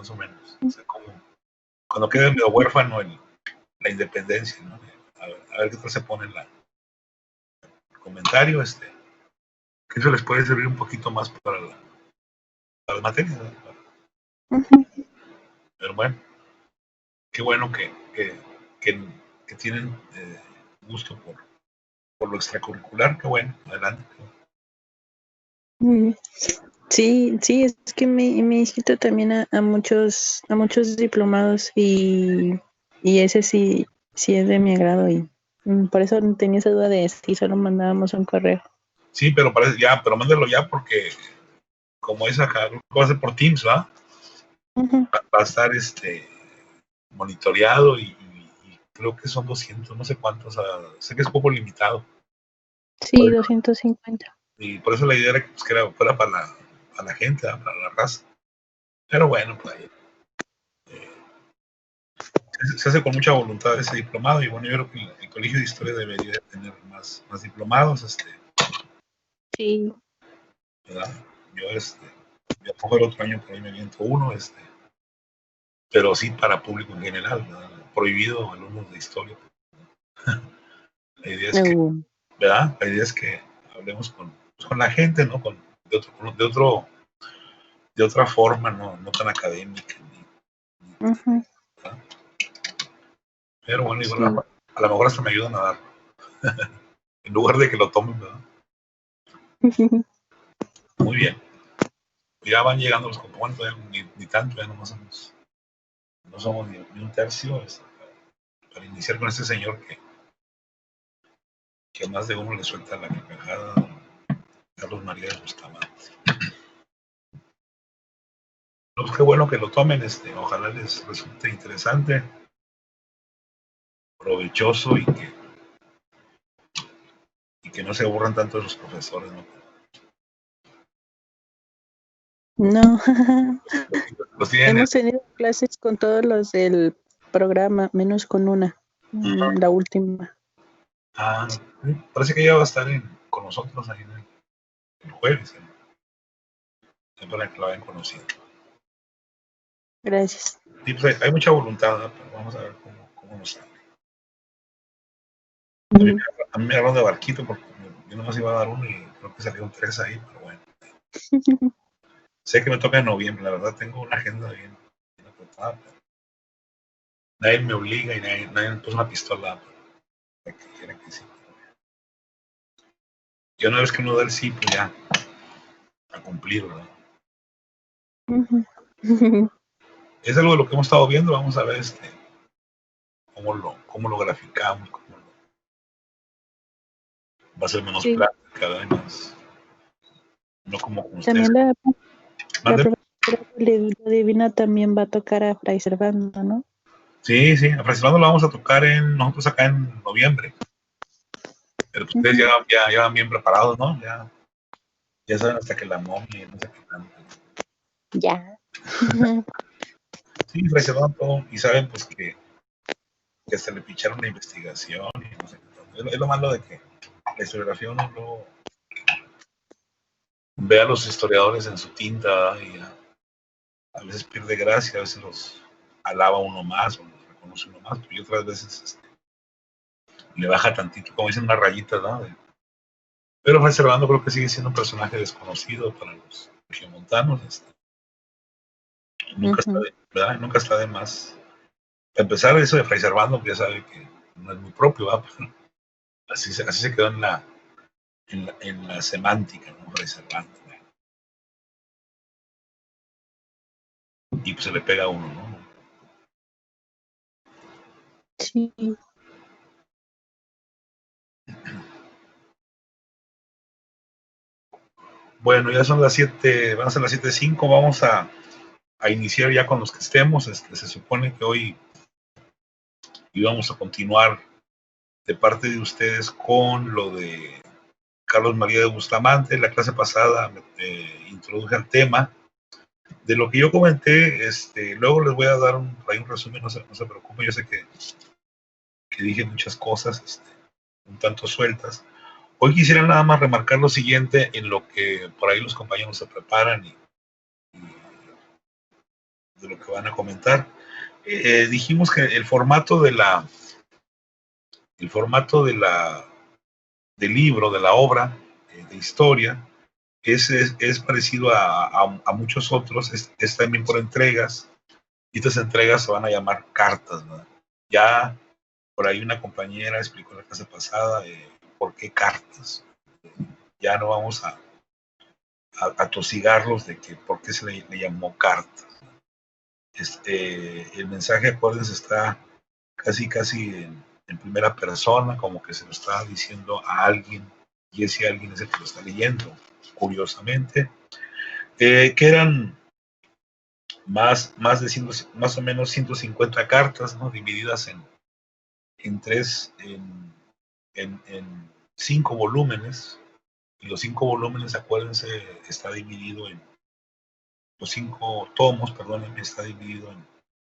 más o menos. O sea, como cuando quede medio huérfano la independencia, ¿no? A ver qué tal se pone el comentario, que eso les puede servir un poquito más para la materia, ¿no? Pero bueno, qué bueno que tienen gusto por lo extracurricular, qué bueno, adelante. Sí, sí, es que me he inscrito también a muchos diplomados y ese sí es de mi agrado y por eso tenía esa duda de si solo mandábamos un correo. Sí, pero parece ya, pero mándalo ya porque como es acá, va a ser por Teams, ¿va? Va a estar monitoreado y creo que son 200, no sé cuántos, sé que es poco limitado. Sí, 250. Y por eso la idea era que, pues, que fuera para la gente, ¿va? Para la raza. Pero bueno, pues se hace con mucha voluntad ese diplomado y bueno, yo creo que el Colegio de Historia debería tener más diplomados, Sí. ¿verdad? Yo, yo pongo el otro año por ahí me aviento uno, pero sí para público en general, ¿verdad? Prohibido alumnos de historia. La idea es que, ¿verdad? La idea es que hablemos con la gente, ¿no? De otra forma, no tan académica. Pero bueno, igual sí. A lo mejor hasta me ayudan a dar. En lugar de que lo tomen, ¿verdad? Muy bien. Ya van llegando los componentes, ni tanto, ya no somos ni un tercio para iniciar con este señor que más de uno le suelta la carcajada, Carlos María de Bustamante. Pues qué bueno que lo tomen, ojalá les resulte interesante, provechoso y que no se aburran tanto de los profesores, ¿no? No. Hemos tenido clases con todos los del programa, menos con una, la última. Ah, parece que ella va a estar con nosotros ahí el jueves, para que la hayan conocido. Gracias. Sí, pues hay mucha voluntad, ¿no? Pero vamos a ver cómo nos sale. A mí me hablaron de barquito porque yo nomás iba a dar uno y creo que salieron 3 ahí, pero bueno. Sé que me toca en noviembre, la verdad tengo una agenda bien apretada, pero nadie me obliga y nadie me puso una pistola para que dijera que sí. Y una vez que uno da el sí, pues ya, a cumplir, ¿verdad? Es algo de lo que hemos estado viendo, vamos a ver cómo lo graficamos, va a ser menos plática, además. No como con ustedes. También la profesora de Divina también va a tocar a Fray Servando, ¿no? Sí, a Fray Servando lo vamos a tocar nosotros acá en noviembre. Pero pues ustedes ya van bien preparados, ¿no? Ya saben hasta que la momia, no sé qué tanto. Ya. Sí, Fray Servando, y saben pues que se le picharon la investigación y no sé qué tanto. Es lo malo de que la historiografía uno no ve a los historiadores en su tinta y a veces pierde gracia, a veces los alaba uno más o los reconoce uno más, pero otras veces le baja tantito, como dicen, una rayita, ¿no? Pero Fray Servando creo que sigue siendo un personaje desconocido para los regiomontanos. Nunca está de, ¿verdad? Nunca está de más. A empezar eso de Fray Servando, que ya sabe que no es muy propio, ¿verdad? Pero así se quedó en la semántica, ¿no? Fray Servando. Y pues se le pega a uno, ¿no? Sí. Bueno, ya son las 7, van a ser las 7:05, vamos a iniciar ya con los que estemos. Se supone que hoy íbamos a continuar de parte de ustedes con lo de Carlos María de Bustamante. La clase pasada introduje al tema. De lo que yo comenté, luego les voy a dar un resumen, no se preocupen, yo sé que dije muchas cosas un tanto sueltas. Hoy quisiera nada más remarcar lo siguiente en lo que por ahí los compañeros se preparan y lo que van a comentar. Dijimos que el formato del libro, de la obra de historia, es parecido a muchos otros, es también por entregas, y estas entregas se van a llamar cartas, ¿verdad? Ya por ahí una compañera explicó la clase pasada por qué cartas. Ya no vamos a tosigarlos de que por qué se le llamó cartas. El mensaje, acuérdense, está casi en primera persona, como que se lo está diciendo a alguien, y ese alguien es el que lo está leyendo, curiosamente. Que eran más o menos 150 cartas, ¿no? Divididas en 5 volúmenes, y los 5 volúmenes, acuérdense, está dividido en los 5 tomos, perdón, está dividido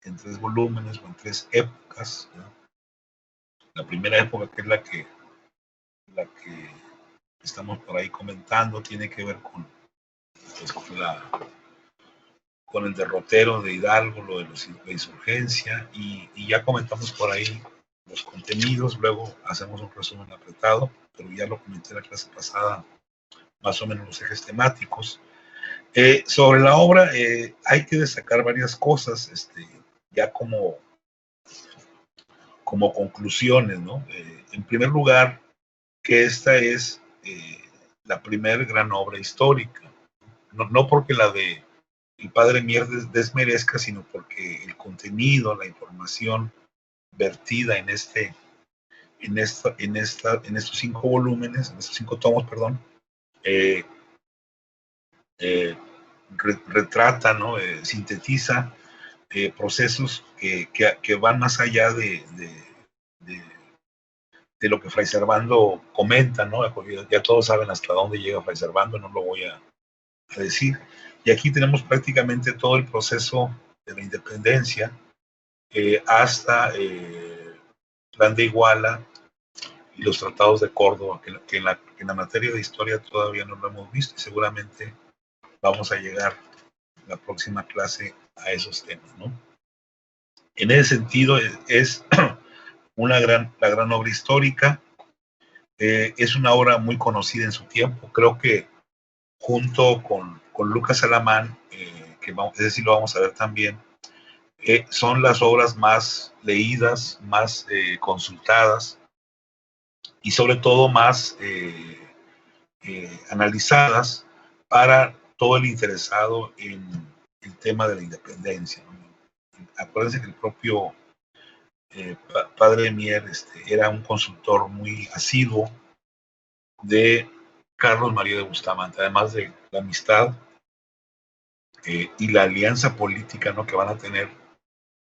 en 3 volúmenes o en 3 épocas, ¿no? La primera época, que es la que estamos por ahí comentando, tiene que ver pues, con el derrotero de Hidalgo, lo de la insurgencia, y ya comentamos por ahí los contenidos. Luego hacemos un resumen apretado, pero ya lo comenté en la clase pasada, más o menos los ejes temáticos. Sobre la obra hay que destacar varias cosas, ya como conclusiones, ¿no? En primer lugar, que esta es la primera gran obra histórica, no porque la de el padre Mier desmerezca, sino porque el contenido, la información vertida en estos 5 volúmenes, en estos 5 tomos, perdón, eh, retrata, ¿no? Sintetiza procesos que van más allá de lo que Fray Servando comenta, ¿no? Ya todos saben hasta dónde llega Fray Servando, no lo voy a decir. Y aquí tenemos prácticamente todo el proceso de la independencia hasta Plan de Iguala y los tratados de Córdoba, que en la materia de historia todavía no lo hemos visto, y seguramente vamos a llegar la próxima clase a esos temas, ¿no? En ese sentido es la gran obra histórica. Es una obra muy conocida en su tiempo. Creo que junto con Lucas Alamán, ese lo vamos a ver también, son las obras más leídas, más consultadas, y sobre todo más analizadas para todo el interesado en el tema de la independencia, ¿no? Acuérdense que el propio padre Mier era un consultor muy asiduo de Carlos María de Bustamante, además de la amistad y la alianza política, ¿no?, que van a tener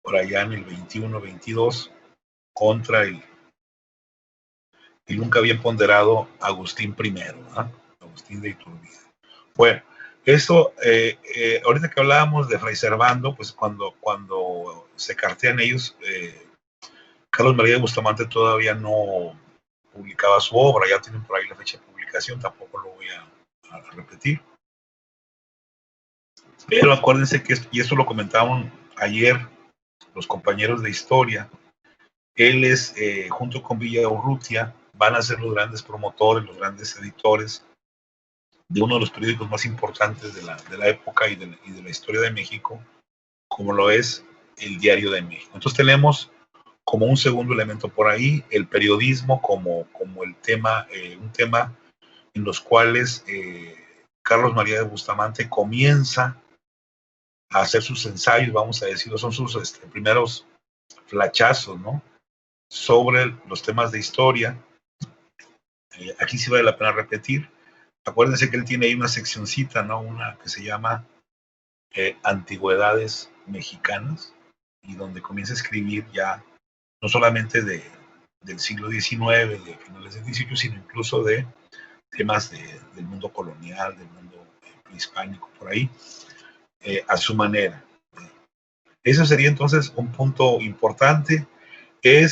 por allá en el 21-22 contra el nunca bien ponderado Agustín I, ¿no? Agustín de Iturbide. Bueno, eso, ahorita que hablábamos de Fray Servando, pues cuando se cartean ellos, Carlos María de Bustamante todavía no publicaba su obra, ya tienen por ahí la fecha de publicación, tampoco lo voy a repetir. Pero acuérdense que, y esto lo comentaban ayer los compañeros de historia, él es, junto con Villaurrutia, van a ser los grandes promotores, los grandes editores de uno de los periódicos más importantes de la época y de la historia de México, como lo es el Diario de México. Entonces tenemos como un segundo elemento por ahí el periodismo como el tema, un tema en los cuales Carlos María de Bustamante comienza a hacer sus ensayos, vamos a decirlo, son sus primeros flachazos, ¿no?, sobre los temas de historia. Aquí sí vale la pena repetir. Acuérdense que él tiene ahí una seccioncita, ¿no?, una que se llama Antigüedades Mexicanas, y donde comienza a escribir ya no solamente del siglo XIX, de finales del XVIII, sino incluso de temas del mundo colonial, del mundo prehispánico, por ahí, a su manera. Eso sería entonces un punto importante. Él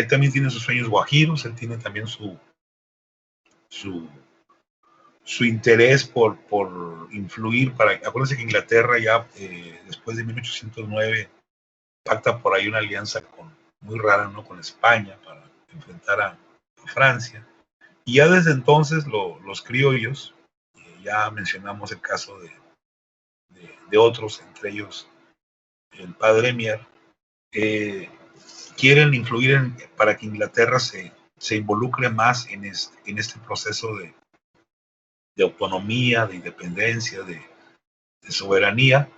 también tiene sus sueños guajiros, él tiene también su su interés por influir acuérdense que Inglaterra ya después de 1809 pacta por ahí una alianza muy rara, ¿no? Con España para enfrentar a Francia. Y ya desde entonces los criollos, ya mencionamos el caso de otros, entre ellos el padre Mier, quieren influir para que Inglaterra se involucre más en este proceso de autonomía, de independencia, de soberanía.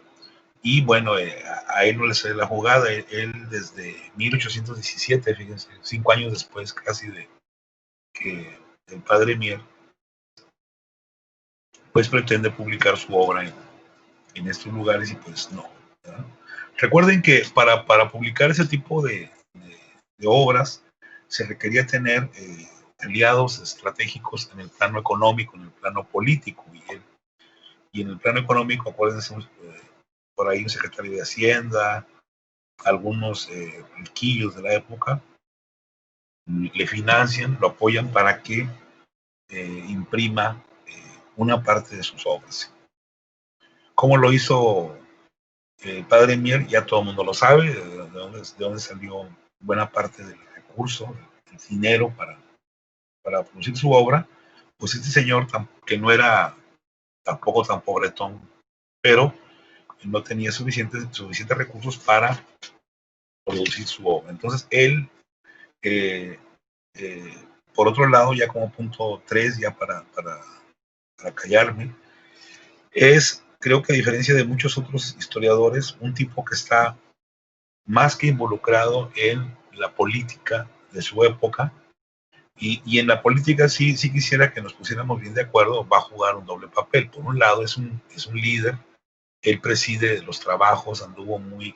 Y bueno, a él no le sale la jugada. Él desde 1817, fíjense, 5 años después casi de que el padre Mier, pues pretende publicar su obra en estos lugares y pues no, ¿verdad? Recuerden que para publicar ese tipo de obras se requería tener aliados estratégicos en el plano económico, en el plano político, y en el plano económico, acuérdense, por ahí un secretario de Hacienda, algunos riquillos de la época, le financian, lo apoyan para que imprima una parte de sus obras. ¿Cómo lo hizo el padre Mier? Ya todo el mundo lo sabe, de dónde salió buena parte del recurso, el dinero para producir su obra. Pues este señor, que no era tampoco tan pobretón, pero no tenía suficientes recursos para producir su obra. Entonces él, eh, por otro lado, ya como punto 3, ya para callarme, creo que a diferencia de muchos otros historiadores, un tipo que está más que involucrado en la política de su época, y en la política sí quisiera que nos pusiéramos bien de acuerdo. Va a jugar un doble papel. Por un lado es un líder, él preside los trabajos, anduvo muy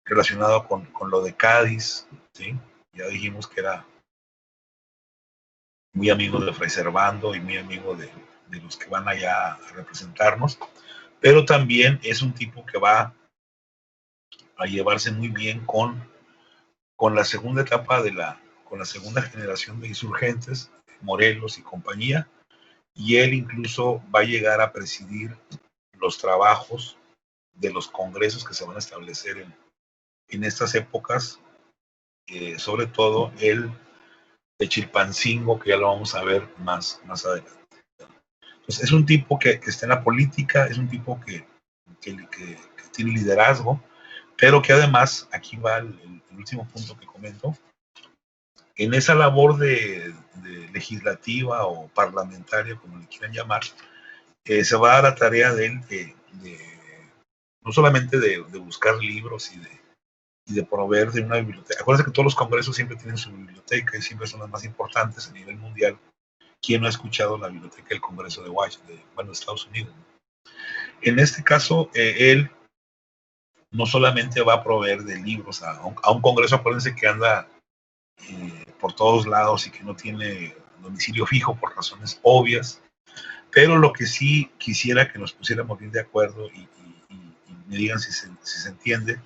relacionado con lo de Cádiz, ¿sí? Ya dijimos que era muy amigo de Fray Servando y muy amigo de los que van allá a representarnos, pero también es un tipo que va a llevarse muy bien con la segunda etapa con la segunda generación de insurgentes, Morelos y compañía, y él incluso va a llegar a presidir los trabajos de los congresos que se van a establecer en estas épocas, sobre todo el de Chilpancingo, que ya lo vamos a ver más adelante. Entonces, es un tipo que está en la política, es un tipo que tiene liderazgo, pero que además, aquí va el último punto que comento, en esa labor de legislativa o parlamentaria, como le quieran llamar, se va a dar la tarea de él no solamente de buscar libros y de proveer de una biblioteca. Acuérdense que todos los congresos siempre tienen su biblioteca y siempre son las más importantes a nivel mundial. ¿Quién no ha escuchado la biblioteca del Congreso de Washington, de Estados Unidos? En este caso, él no solamente va a proveer de libros a un congreso, acuérdense que anda por todos lados y que no tiene domicilio fijo por razones obvias, pero lo que sí quisiera que nos pusiéramos bien de acuerdo y me digan si se entiende,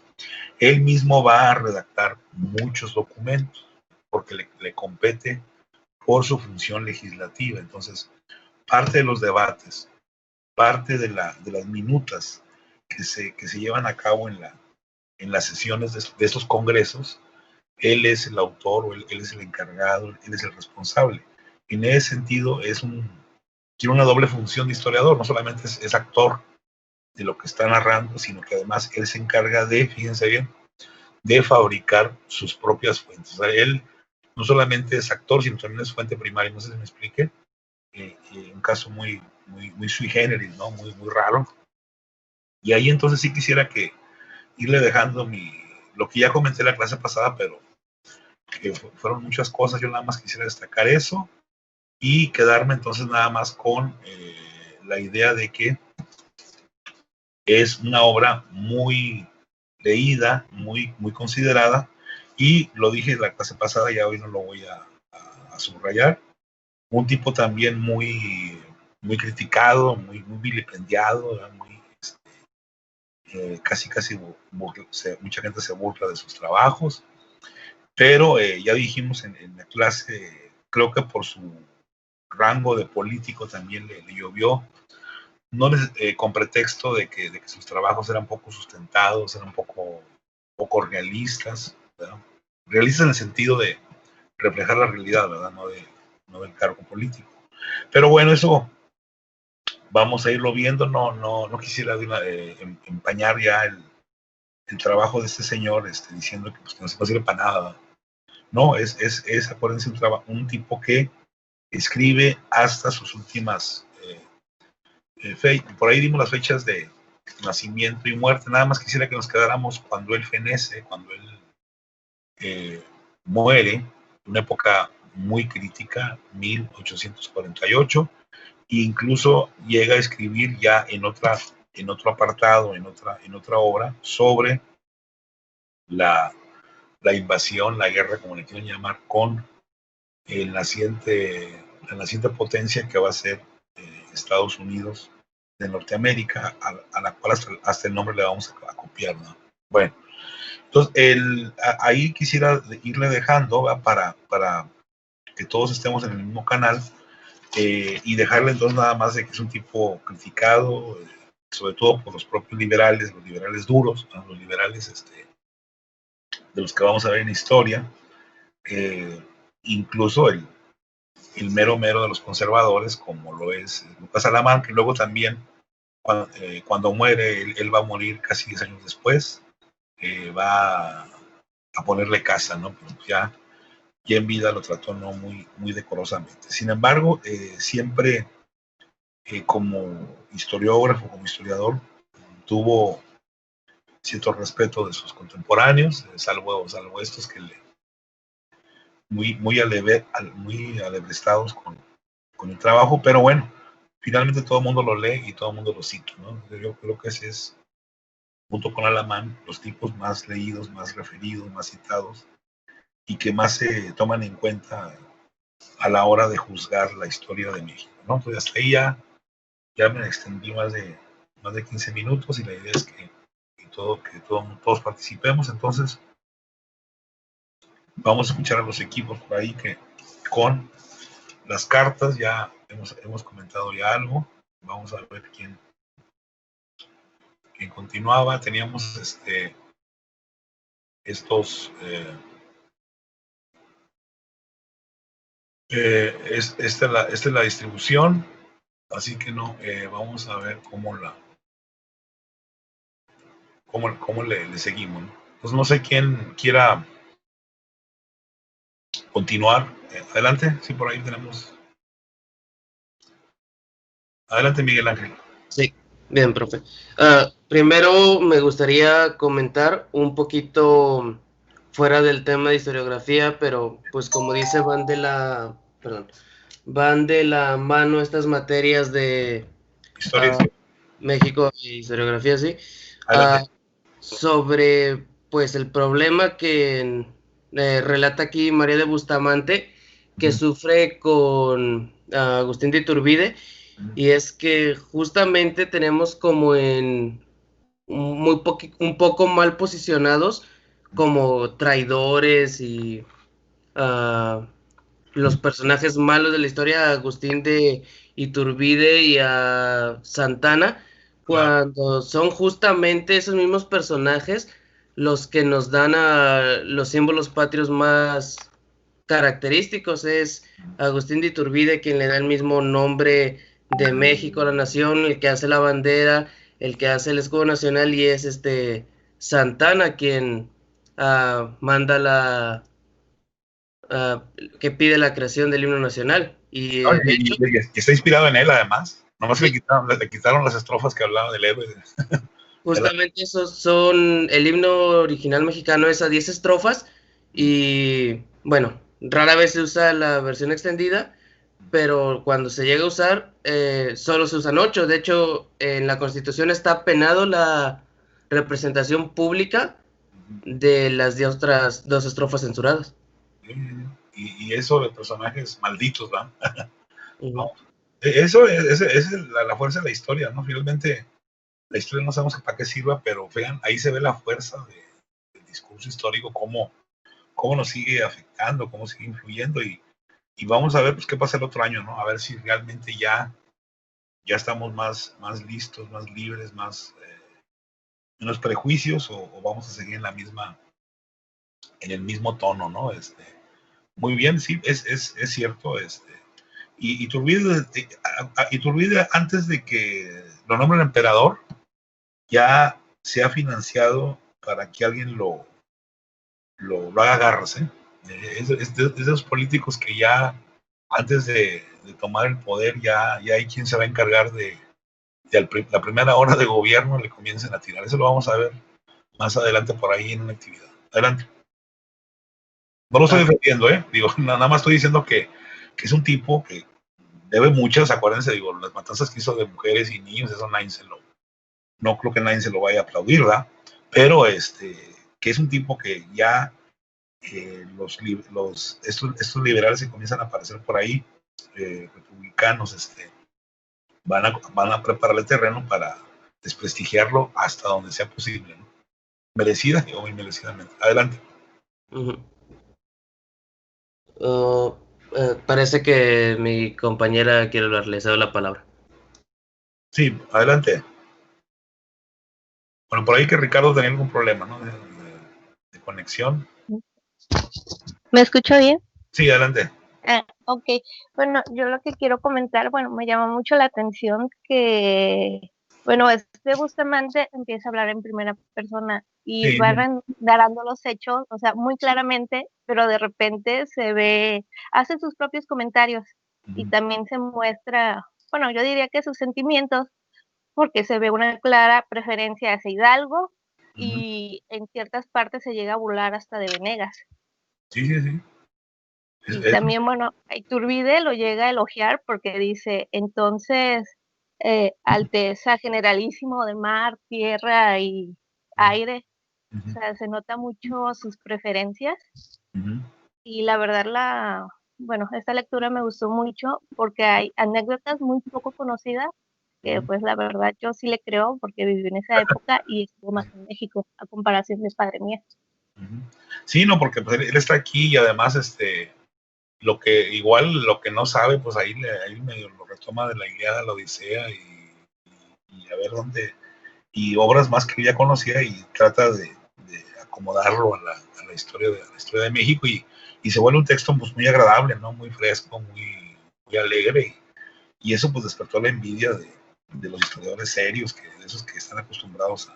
él mismo va a redactar muchos documentos porque le compete por su función legislativa. Entonces, parte de los debates, parte de las minutas que se llevan a cabo en las sesiones de estos congresos, él es el autor o él es el encargado, él es el responsable. En ese sentido, tiene una doble función de historiador, no solamente es actor de lo que está narrando, sino que además él se encarga de, fíjense bien, de fabricar sus propias fuentes. O sea, él no solamente es actor, sino también es fuente primaria. No sé si me explique. Un caso muy sui generis, ¿no? Muy raro. Y ahí entonces sí quisiera irle dejando lo que ya comenté en la clase pasada, pero que fueron muchas cosas. Yo nada más quisiera destacar eso y quedarme entonces nada más con la idea de que es una obra muy leída, muy considerada, y lo dije en la clase pasada, ya hoy no lo voy a subrayar. Un tipo también muy criticado, muy vilipendiado, casi mucha gente se burla de sus trabajos, pero ya dijimos en la clase, creo que por su rango de político también le llovió, no con pretexto de que sus trabajos eran poco sustentados, eran poco realistas, ¿verdad? Realistas en el sentido de reflejar la realidad, ¿verdad? No del cargo político. Pero bueno, eso vamos a irlo viendo, no quisiera empañar ya el trabajo de este señor, diciendo que, pues, que no sirve para nada, ¿verdad? No, acuérdense, un tipo que escribe hasta sus últimas por ahí dimos las fechas de nacimiento y muerte. Nada más quisiera que nos quedáramos cuando él fenece, cuando él muere, una época muy crítica, 1848, e incluso llega a escribir ya en otro apartado, en otra obra, sobre la invasión, la guerra, como le quieren llamar, con la naciente potencia que va a ser Estados Unidos de Norteamérica, a la cual hasta el nombre le vamos a copiar, ¿no? Bueno, entonces ahí quisiera irle dejando, ¿va? para que todos estemos en el mismo canal, y dejarle entonces nada más de que es un tipo criticado, sobre todo por los propios liberales, los liberales duros, ¿no? Los liberales de los que vamos a ver en historia, incluso el mero de los conservadores, como lo es Lucas Alamán, que luego también, cuando muere, él va a morir casi 10 años después, va a ponerle casa, ¿no? Pero ya en vida lo trató no muy decorosamente. Sin embargo, siempre como historiógrafo, como historiador, tuvo cierto respeto de sus contemporáneos, salvo estos que muy alebrestados con el trabajo, pero bueno, finalmente todo el mundo lo lee y todo el mundo lo cita, ¿no? Yo creo que ese es, junto con Alamán, los tipos más leídos, más referidos, más citados, y que más se toman en cuenta a la hora de juzgar la historia de México, ¿no? Entonces hasta ahí ya me extendí más de 15 minutos, y la idea es que todos participemos. Entonces vamos a escuchar a los equipos por ahí que con las cartas ya hemos comentado ya algo. Vamos a ver quién continuaba. Teníamos estos esta es la distribución, así que no, vamos a ver cómo le seguimos, ¿no? Pues no sé quién quiera continuar. Adelante, sí, por ahí tenemos. Adelante, Miguel Ángel. Sí, bien, profe. Primero me gustaría comentar un poquito fuera del tema de historiografía, pero pues como dice, van de la mano estas materias de Historia. México y historiografía, sí. Sobre pues el problema que relata aquí María de Bustamante, que sufre con Agustín de Iturbide, y es que justamente tenemos como en un poco mal posicionados como traidores y los personajes malos de la historia, a Agustín de Iturbide y a Santana, cuando son justamente esos mismos personajes los que nos dan a los símbolos patrios más característicos. Es Agustín de Iturbide quien le da el mismo nombre de México a la nación, el que hace la bandera, el que hace el escudo nacional, y es Santana quien manda que pide la creación del himno nacional. Y de hecho, que está inspirado en él, además. Nomás sí, le quitaron las estrofas que hablaban del héroe. justamente esos son, el himno original mexicano es a 10 estrofas, y bueno, rara vez se usa la versión extendida, pero cuando se llega a usar, solo se usan 8. De hecho, en la Constitución está penado la representación pública de las otras 2 estrofas censuradas. Y eso de personajes malditos, ¿verdad? Uh-huh. Eso es la fuerza de la historia, ¿no? Finalmente, la historia no sabemos para qué sirva, pero vean, ahí se ve la fuerza del discurso histórico, cómo nos sigue afectando, cómo sigue influyendo, y y vamos a ver pues qué pasa el otro año, ¿no? A ver si realmente ya estamos más listos, más libres, más menos prejuicios, o vamos a seguir en el mismo tono, ¿no? Muy bien, sí, es cierto, y Iturbide, antes de que lo nombre el emperador, ya se ha financiado para que alguien lo haga garras, ¿eh? Es de esos políticos que ya antes de tomar el poder ya hay quien se va a encargar de la primera hora de gobierno le comiencen a tirar. Eso lo vamos a ver más adelante por ahí en una actividad. Adelante. No lo estoy defendiendo, digo, nada más estoy diciendo que es un tipo que debe muchas, acuérdense, digo, las matanzas que hizo de mujeres y niños, eso no creo que nadie se lo vaya a aplaudir, ¿verdad? Pero que es un tipo que ya estos liberales que comienzan a aparecer por ahí, republicanos, van a preparar el terreno para desprestigiarlo hasta donde sea posible, ¿no? Merecida o inmerecidamente. Adelante. Parece que mi compañera quiere hablar, le cedo la palabra. Sí, adelante. Bueno, por ahí que Ricardo tenía algún problema, ¿no? De conexión. ¿Me escucho bien? Sí, adelante. Ok. Bueno, yo lo que quiero comentar, bueno, me llama mucho la atención que, bueno, Bustamante empieza a hablar en primera persona y Sí. va narrando los hechos, o sea, muy claramente, pero de repente se ve, hace sus propios comentarios y también se muestra, bueno, yo diría que sus sentimientos, porque se ve una clara preferencia hacia Hidalgo y en ciertas partes se llega a burlar hasta de Venegas. Sí, sí, sí. Y también, bueno, Iturbide lo llega a elogiar porque dice, entonces, Alteza Generalísimo de mar, tierra y aire, o sea, se nota mucho sus preferencias. Y la verdad, bueno, esta lectura me gustó mucho porque hay anécdotas muy poco conocidas que pues la verdad yo sí le creo porque viví en esa época y estuvo más en México a comparación de Padre Mía. Sí, no, porque pues, él está aquí y además lo que no sabe, pues ahí medio lo retoma de la Ilíada, la Odisea y a ver dónde, y obras más que ya conocía y trata de acomodarlo a la historia de México y se vuelve un texto pues muy agradable, ¿no? Muy fresco, muy alegre y eso pues despertó la envidia de los historiadores serios, de esos que están acostumbrados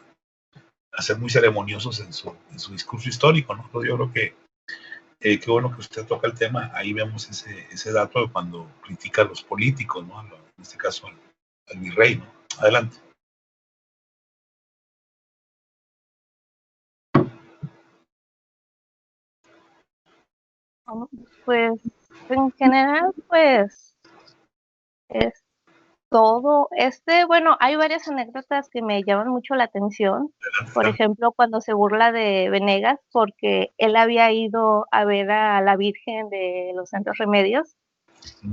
a ser muy ceremoniosos en su discurso histórico, ¿no? Entonces yo creo que qué bueno que usted toca el tema, ahí vemos ese dato de cuando critica a los políticos, ¿no? En este caso al virrey, ¿no? Adelante. Pues en general, pues es todo. Bueno, hay varias anécdotas que me llaman mucho la atención. Por ejemplo, cuando se burla de Venegas porque él había ido a ver a la Virgen de los Santos Remedios,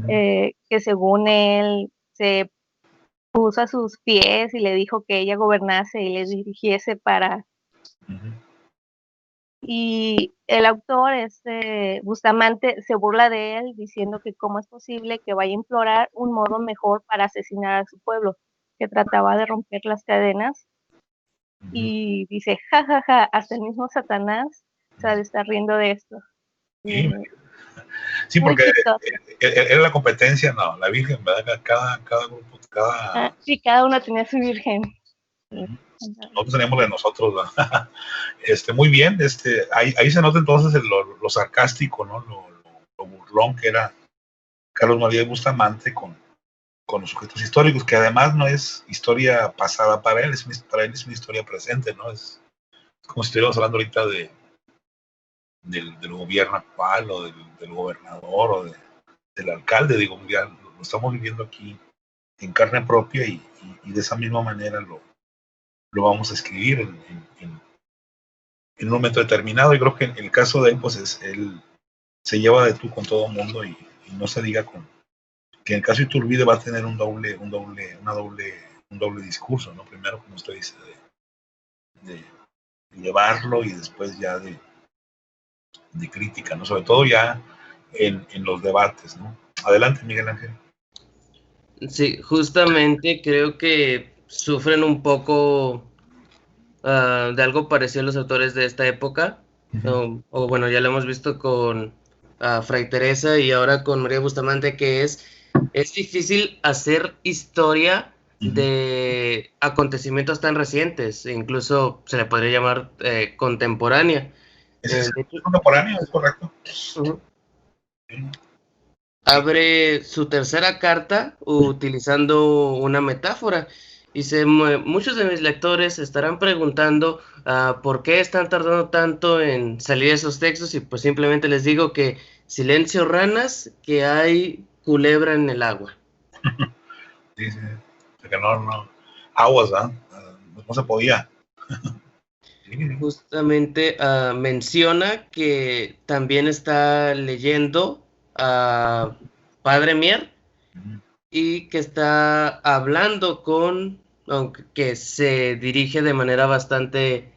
que según él se puso a sus pies y le dijo que ella gobernase y le dirigiese para... Y el autor, Bustamante, se burla de él diciendo que cómo es posible que vaya a implorar un modo mejor para asesinar a su pueblo, que trataba de romper las cadenas. Y dice, jajaja, hasta el mismo Satanás se ha de estar riendo de esto. Sí, porque era la competencia, no, la Virgen, ¿verdad? Cada grupo, sí, cada uno tenía su virgen. Nosotros teníamos de nosotros, ¿verdad? Muy bien, ahí se nota entonces lo sarcástico, ¿no? Lo burlón que era Carlos María de Bustamante con los sujetos históricos, que además no es historia pasada para él, para él es una historia presente, ¿no? Es como si estuviéramos hablando ahorita del gobierno actual o del gobernador o del alcalde, digo, ya lo estamos viviendo aquí en carne propia y de esa misma manera lo vamos a escribir en un momento determinado. Y creo que en el caso de él, pues él se lleva de tú con todo el mundo y no se diga que en el caso de Iturbide va a tener un doble discurso, ¿no? Primero, como usted dice, de llevarlo y después ya de crítica, ¿no? Sobre todo ya en los debates, ¿no? Adelante, Miguel Ángel. Sí, justamente creo que sufren un poco de algo parecido a los autores de esta época, o bueno, ya lo hemos visto con Fray Teresa y ahora con María Bustamante, que es difícil hacer historia de acontecimientos tan recientes, incluso se le podría llamar contemporánea. ¿Es contemporáneo? ¿Es correcto? Abre su tercera carta utilizando una metáfora. Dice, muchos de mis lectores estarán preguntando por qué están tardando tanto en salir esos textos, y pues simplemente les digo que silencio ranas, que hay culebra en el agua. Sí, sí, que no, aguas, ¿verdad? No se podía. Justamente menciona que también está leyendo a Padre Mier y que está hablando aunque se dirige de manera bastante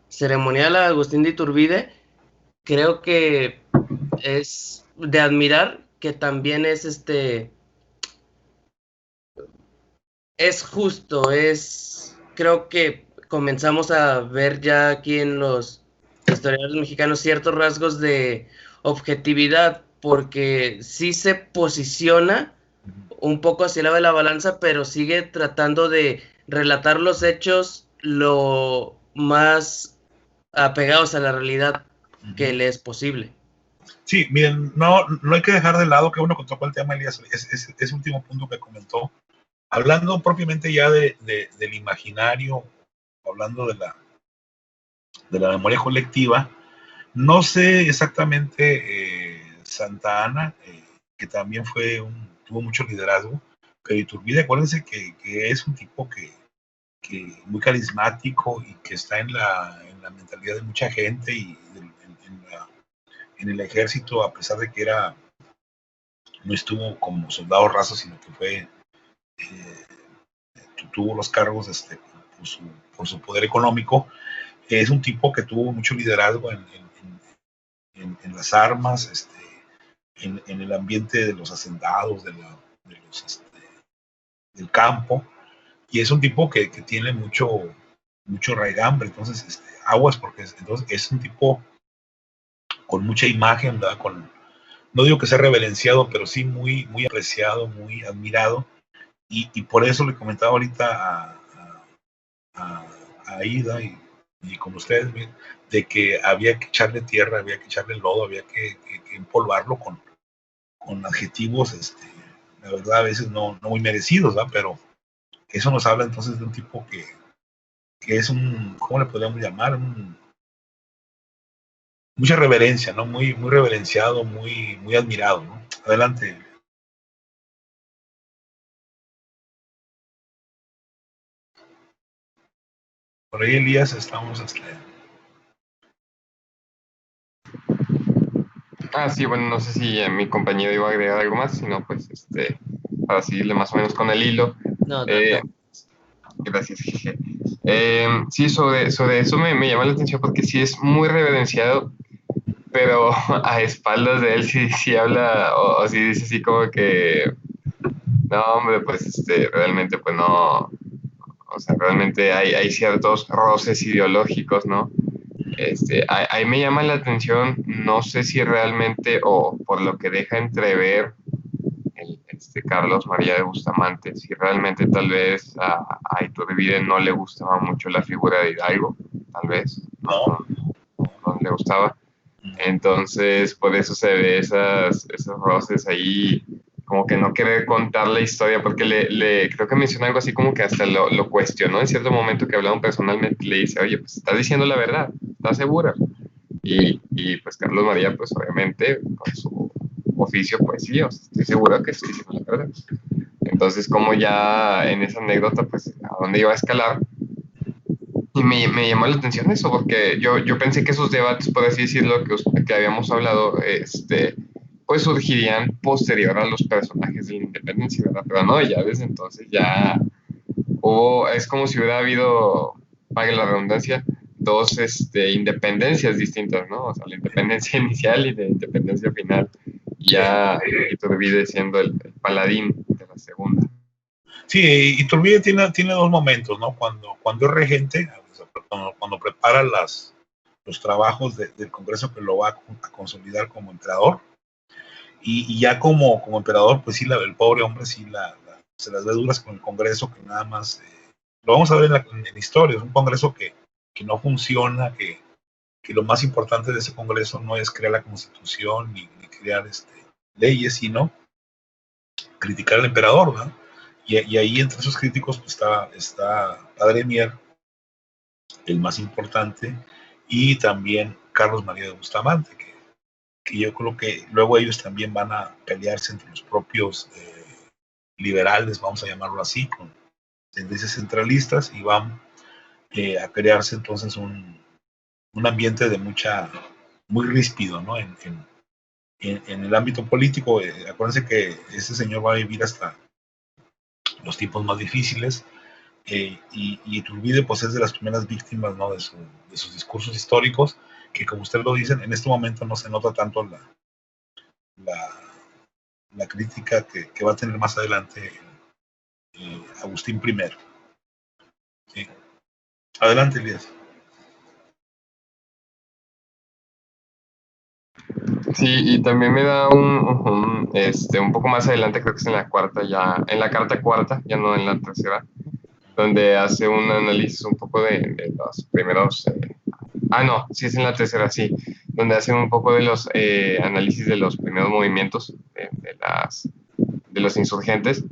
ceremonial a Agustín de Iturbide. Creo que es de admirar que también es justo, creo que comenzamos a ver ya aquí en los historiadores mexicanos ciertos rasgos de objetividad, porque sí se posiciona un poco hacia el lado de la balanza, pero sigue tratando de relatar los hechos lo más apegados a la realidad que le es posible. Sí, miren, no hay que dejar de lado que uno tocó el tema, Elías, ese último punto que comentó, hablando propiamente ya del imaginario, hablando de la memoria colectiva. No sé exactamente Santa Anna, que también tuvo mucho liderazgo, pero Iturbide, acuérdense que es un tipo que muy carismático y que está en la mentalidad de mucha gente y en el ejército, a pesar de que no estuvo como soldado raso, sino que tuvo los cargos por su poder económico. Es un tipo que tuvo mucho liderazgo en las armas, en el ambiente de los hacendados, del campo, y es un tipo que tiene mucho raigambre. Entonces aguas, porque entonces es un tipo con mucha imagen, ¿verdad? No digo que sea reverenciado, pero sí muy, muy apreciado, muy admirado, y por eso le comentaba ahorita a Aida y con ustedes, de que había que echarle tierra, había que echarle lodo, había que empolvarlo con adjetivos, la verdad, a veces no muy merecidos, ¿verdad? Pero eso nos habla entonces de un tipo que es ¿cómo le podríamos llamar? Mucha reverencia, ¿no? Muy, muy reverenciado, muy, muy admirado, ¿no? Adelante. Por ahí, Elías, estamos. Sí, bueno, no sé si mi compañero iba a agregar algo más, sino pues para seguirle más o menos con el hilo. No. Gracias, jeje. Sí, sobre eso me llama la atención porque sí es muy reverenciado, pero a espaldas de él sí habla, o sí dice así como que, no, hombre, pues realmente pues no, o sea, realmente hay ciertos roces ideológicos, ¿no? Ahí me llama la atención, no sé si realmente, o por lo que deja entrever Carlos María de Bustamante, si realmente tal vez a Iturbide no le gustaba mucho la figura de Hidalgo, tal vez, no le gustaba. Entonces, por eso se ve esos roces ahí, como que no quiere contar la historia, porque creo que menciona algo así como que hasta lo cuestionó en cierto momento, que hablaron personalmente, le dice, oye, pues estás diciendo la verdad, ¿estás segura? Y pues Carlos María, pues obviamente, con su oficio, pues sí, o sea, estoy seguro que estoy diciendo la verdad. Entonces, como ya en esa anécdota, pues, ¿a dónde iba a escalar? Y me llamó la atención eso, porque yo pensé que esos debates, por así decirlo, que habíamos hablado, pues surgirían posterior a los personajes de la independencia, ¿verdad? Pero no, ya desde entonces ya es como si hubiera habido, pague la redundancia, dos independencias distintas, ¿no? O sea, la independencia inicial y la independencia final. Y ya Iturbide siendo el paladín de la segunda. Sí, Iturbide tiene dos momentos, ¿no? Cuando es regente, cuando prepara los trabajos del Congreso que lo va a consolidar como emperador, y ya como emperador, pues sí, el pobre hombre sí se las ve duras con el Congreso, que nada más, lo vamos a ver en la historia, es un Congreso que no funciona, que lo más importante de ese Congreso no es crear la Constitución ni crear leyes, sino criticar al emperador, ¿no? Y ahí entre esos críticos pues, está Padre Mier, el más importante, y también Carlos María de Bustamante, que yo creo que luego ellos también van a pelearse entre los propios liberales, vamos a llamarlo así, con tendencias centralistas, y van a crearse entonces un ambiente de muy ríspido, ¿no? En el ámbito político. Acuérdense que este señor va a vivir hasta los tiempos más difíciles, y Iturbide pues es de las primeras víctimas, ¿no? de sus discursos históricos, que como ustedes lo dicen, en este momento no se nota tanto la crítica que va a tener más adelante Agustín I. Sí. Adelante, Elías. Sí, y también me da un poco más adelante, creo que es en la carta cuarta, ya no en la tercera, donde hace un análisis un poco de los primeros, no, sí es en la tercera, sí, donde hace un poco de los análisis de los primeros movimientos de los insurgentes,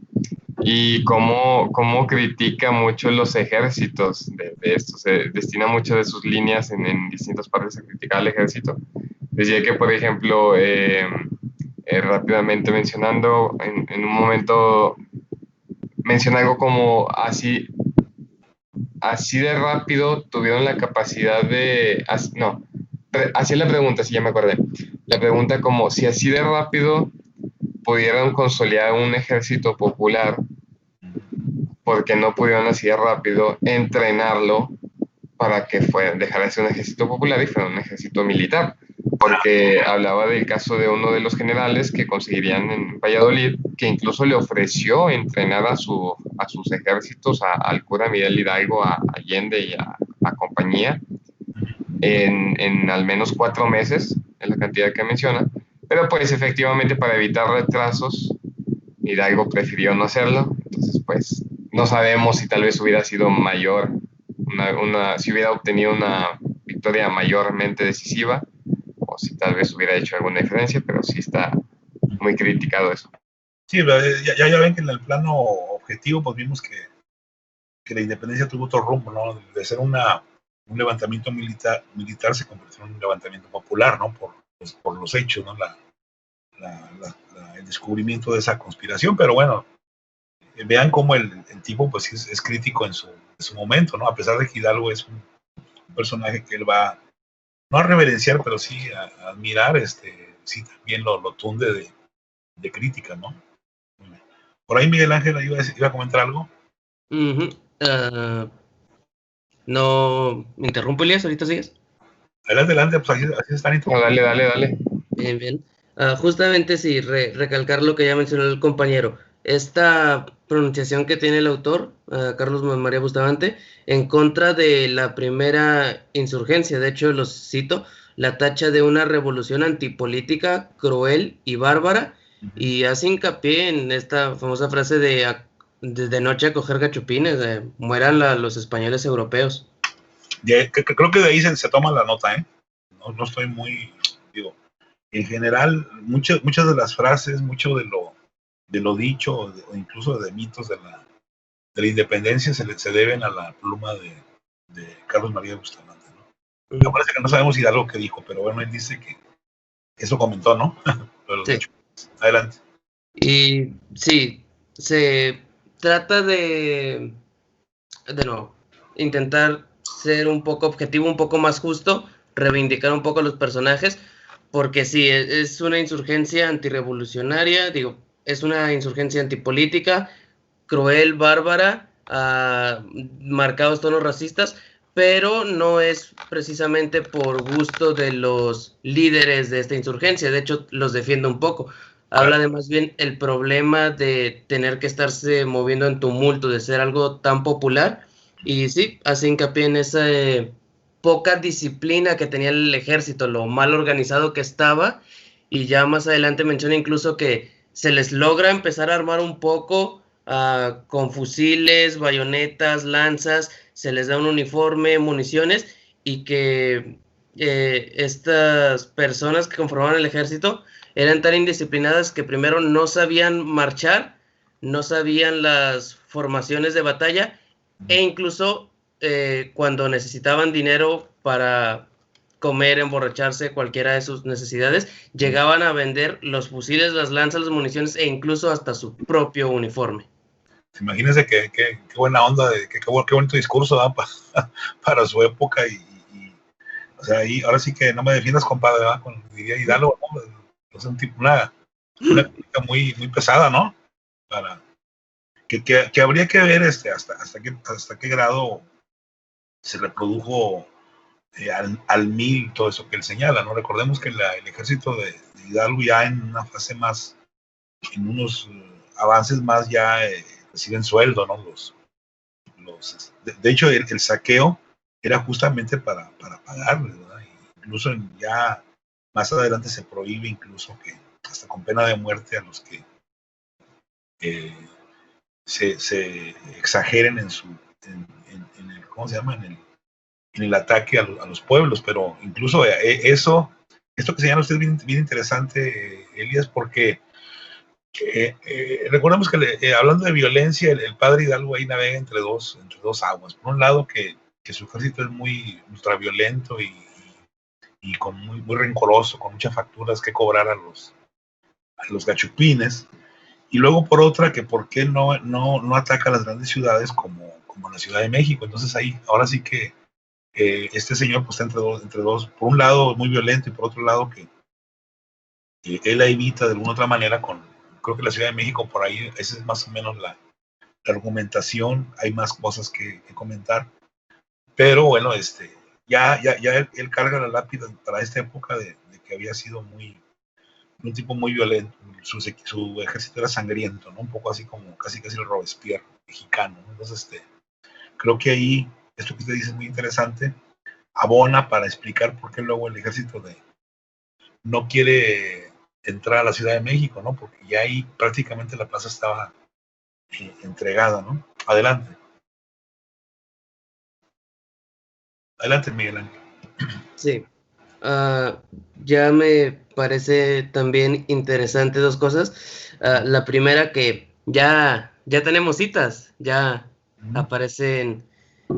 y cómo critica mucho los ejércitos de estos, se destina muchas de sus líneas en distintas partes a criticar al ejército. Decía que, por ejemplo, rápidamente mencionando, en un momento menciona algo como así de rápido tuvieron la capacidad hacía la pregunta, si ya me acordé, la pregunta como si así de rápido pudieron consolidar un ejército popular, porque no pudieron así de rápido entrenarlo para que dejara de ser un ejército popular y fuera un ejército militar, porque hablaba del caso de uno de los generales que conseguirían en Valladolid, que incluso le ofreció entrenar a sus ejércitos, al cura Miguel Hidalgo, a Allende y a compañía, en al menos 4 meses, en la cantidad que menciona, pero pues efectivamente para evitar retrasos, Hidalgo prefirió no hacerlo. Entonces pues no sabemos si tal vez hubiera sido mayor, si hubiera obtenido una victoria mayormente decisiva, o si tal vez hubiera hecho alguna diferencia, pero sí está muy criticado eso. Sí, ya ven que en el plano objetivo pues vimos que la independencia tuvo otro rumbo, ¿no? De ser un levantamiento militar se convirtió en un levantamiento popular, ¿no? Por los hechos, ¿no? El descubrimiento de esa conspiración, pero bueno, vean cómo el tipo pues es crítico en su momento, ¿no? A pesar de que Hidalgo es un personaje que él va no a reverenciar, pero sí a admirar, sí también lo tunde de crítica, ¿no? Por ahí Miguel Ángel iba a comentar algo. No, ¿me interrumpo, Elías? ¿Ahorita sigues? Adelante, pues así están interrumpiendo. Dale. Bien. Justamente sí, recalcar lo que ya mencionó el compañero. Esta pronunciación que tiene el autor, Carlos María Bustamante, en contra de la primera insurgencia, de hecho, los cito, la tacha de una revolución antipolítica, cruel y bárbara, y hace hincapié en esta famosa frase de noche a coger gachupines, mueran los españoles europeos. Creo que de ahí se toma la nota, ¿eh? No estoy muy, en general, muchas de las frases, mucho de lo dicho, o incluso de mitos de la independencia se deben a la pluma de Carlos María Bustamante, ¿no? Me parece que no sabemos si algo que dijo, pero bueno, él dice que eso comentó, ¿no? Pero sí. Hecho, adelante. Y sí, se trata de nuevo, intentar ser un poco objetivo, un poco más justo, reivindicar un poco a los personajes, porque sí, es una insurgencia antirrevolucionaria, es una insurgencia antipolítica, cruel, bárbara, marcados tonos racistas, pero no es precisamente por gusto de los líderes de esta insurgencia, de hecho los defiende un poco. Habla de más bien el problema de tener que estarse moviendo en tumulto, de ser algo tan popular, y sí, hace hincapié en esa poca disciplina que tenía el ejército, lo mal organizado que estaba, y ya más adelante menciona incluso que se les logra empezar a armar un poco con fusiles, bayonetas, lanzas, se les da un uniforme, municiones, y que estas personas que conformaban el ejército eran tan indisciplinadas que primero no sabían marchar, no sabían las formaciones de batalla, e incluso cuando necesitaban dinero para comer, emborracharse, cualquiera de sus necesidades, llegaban a vender los fusiles, las lanzas, las municiones e incluso hasta su propio uniforme. Imagínense qué buena onda, qué bonito discurso para su época y o sea, ahí, ahora sí que no me defiendas, compadre, ¿verdad? Diría Hidalgo, ¿no? Es un tipo, una crítica muy pesada, ¿no? Para que habría que ver hasta qué grado se reprodujo al mil todo eso que él señala, ¿no? Recordemos que el ejército de Hidalgo ya en una fase más, en unos avances más ya reciben sueldo, ¿no? De hecho, el saqueo era justamente para pagarle, ¿verdad? Incluso ya más adelante se prohíbe incluso que hasta con pena de muerte a los que se exageren en el, ¿cómo se llama? En el ataque a los pueblos, pero incluso esto que señala usted es bien interesante, Elías, porque recordemos que hablando de violencia, el padre Hidalgo ahí navega entre dos aguas. Por un lado, que su ejército es muy ultraviolento y muy rencoroso, con muchas facturas que cobrar a los gachupines. Y luego por otra, que por qué no ataca a las grandes ciudades como la Ciudad de México. Entonces ahí, ahora sí que este señor pues está entre dos, por un lado muy violento y por otro lado que él la evita de alguna otra manera creo que la Ciudad de México por ahí, esa es más o menos la argumentación, hay más cosas que comentar, pero bueno, ya él carga la lápida para esta época de que había sido un tipo muy violento, su ejército era sangriento, ¿no? Un poco así como casi el Robespierre mexicano, ¿no? Entonces creo que ahí, esto que usted dice es muy interesante, abona para explicar por qué luego el ejército no quiere entrar a la Ciudad de México, ¿no? Porque ya ahí prácticamente la plaza estaba entregada, ¿no? Adelante. Adelante, Miguel Ángel. Sí. Ya me parece también interesante dos cosas. La primera, que ya tenemos citas, ya aparecen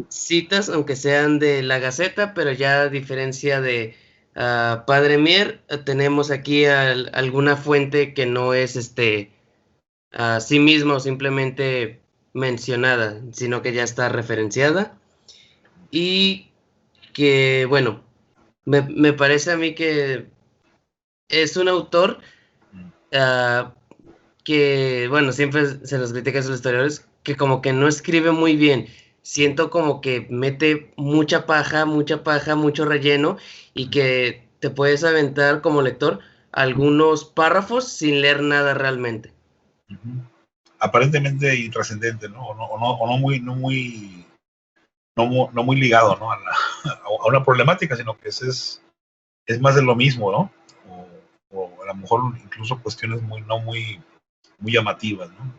citas, aunque sean de la Gaceta, pero ya a diferencia de Padre Mier, tenemos aquí alguna fuente que no es a sí misma o simplemente mencionada, sino que ya está referenciada. Y que, bueno, me parece a mí que es un autor que, bueno, siempre se nos critica a los historiadores, que como que no escribe muy bien. Siento como que mete mucha paja, mucho relleno, y que te puedes aventar como lector algunos párrafos sin leer nada realmente. Aparentemente intrascendente, ¿no? O no muy ligado, ¿no? A una problemática, sino que es más de lo mismo, ¿no? O a lo mejor incluso cuestiones no muy llamativas, ¿no?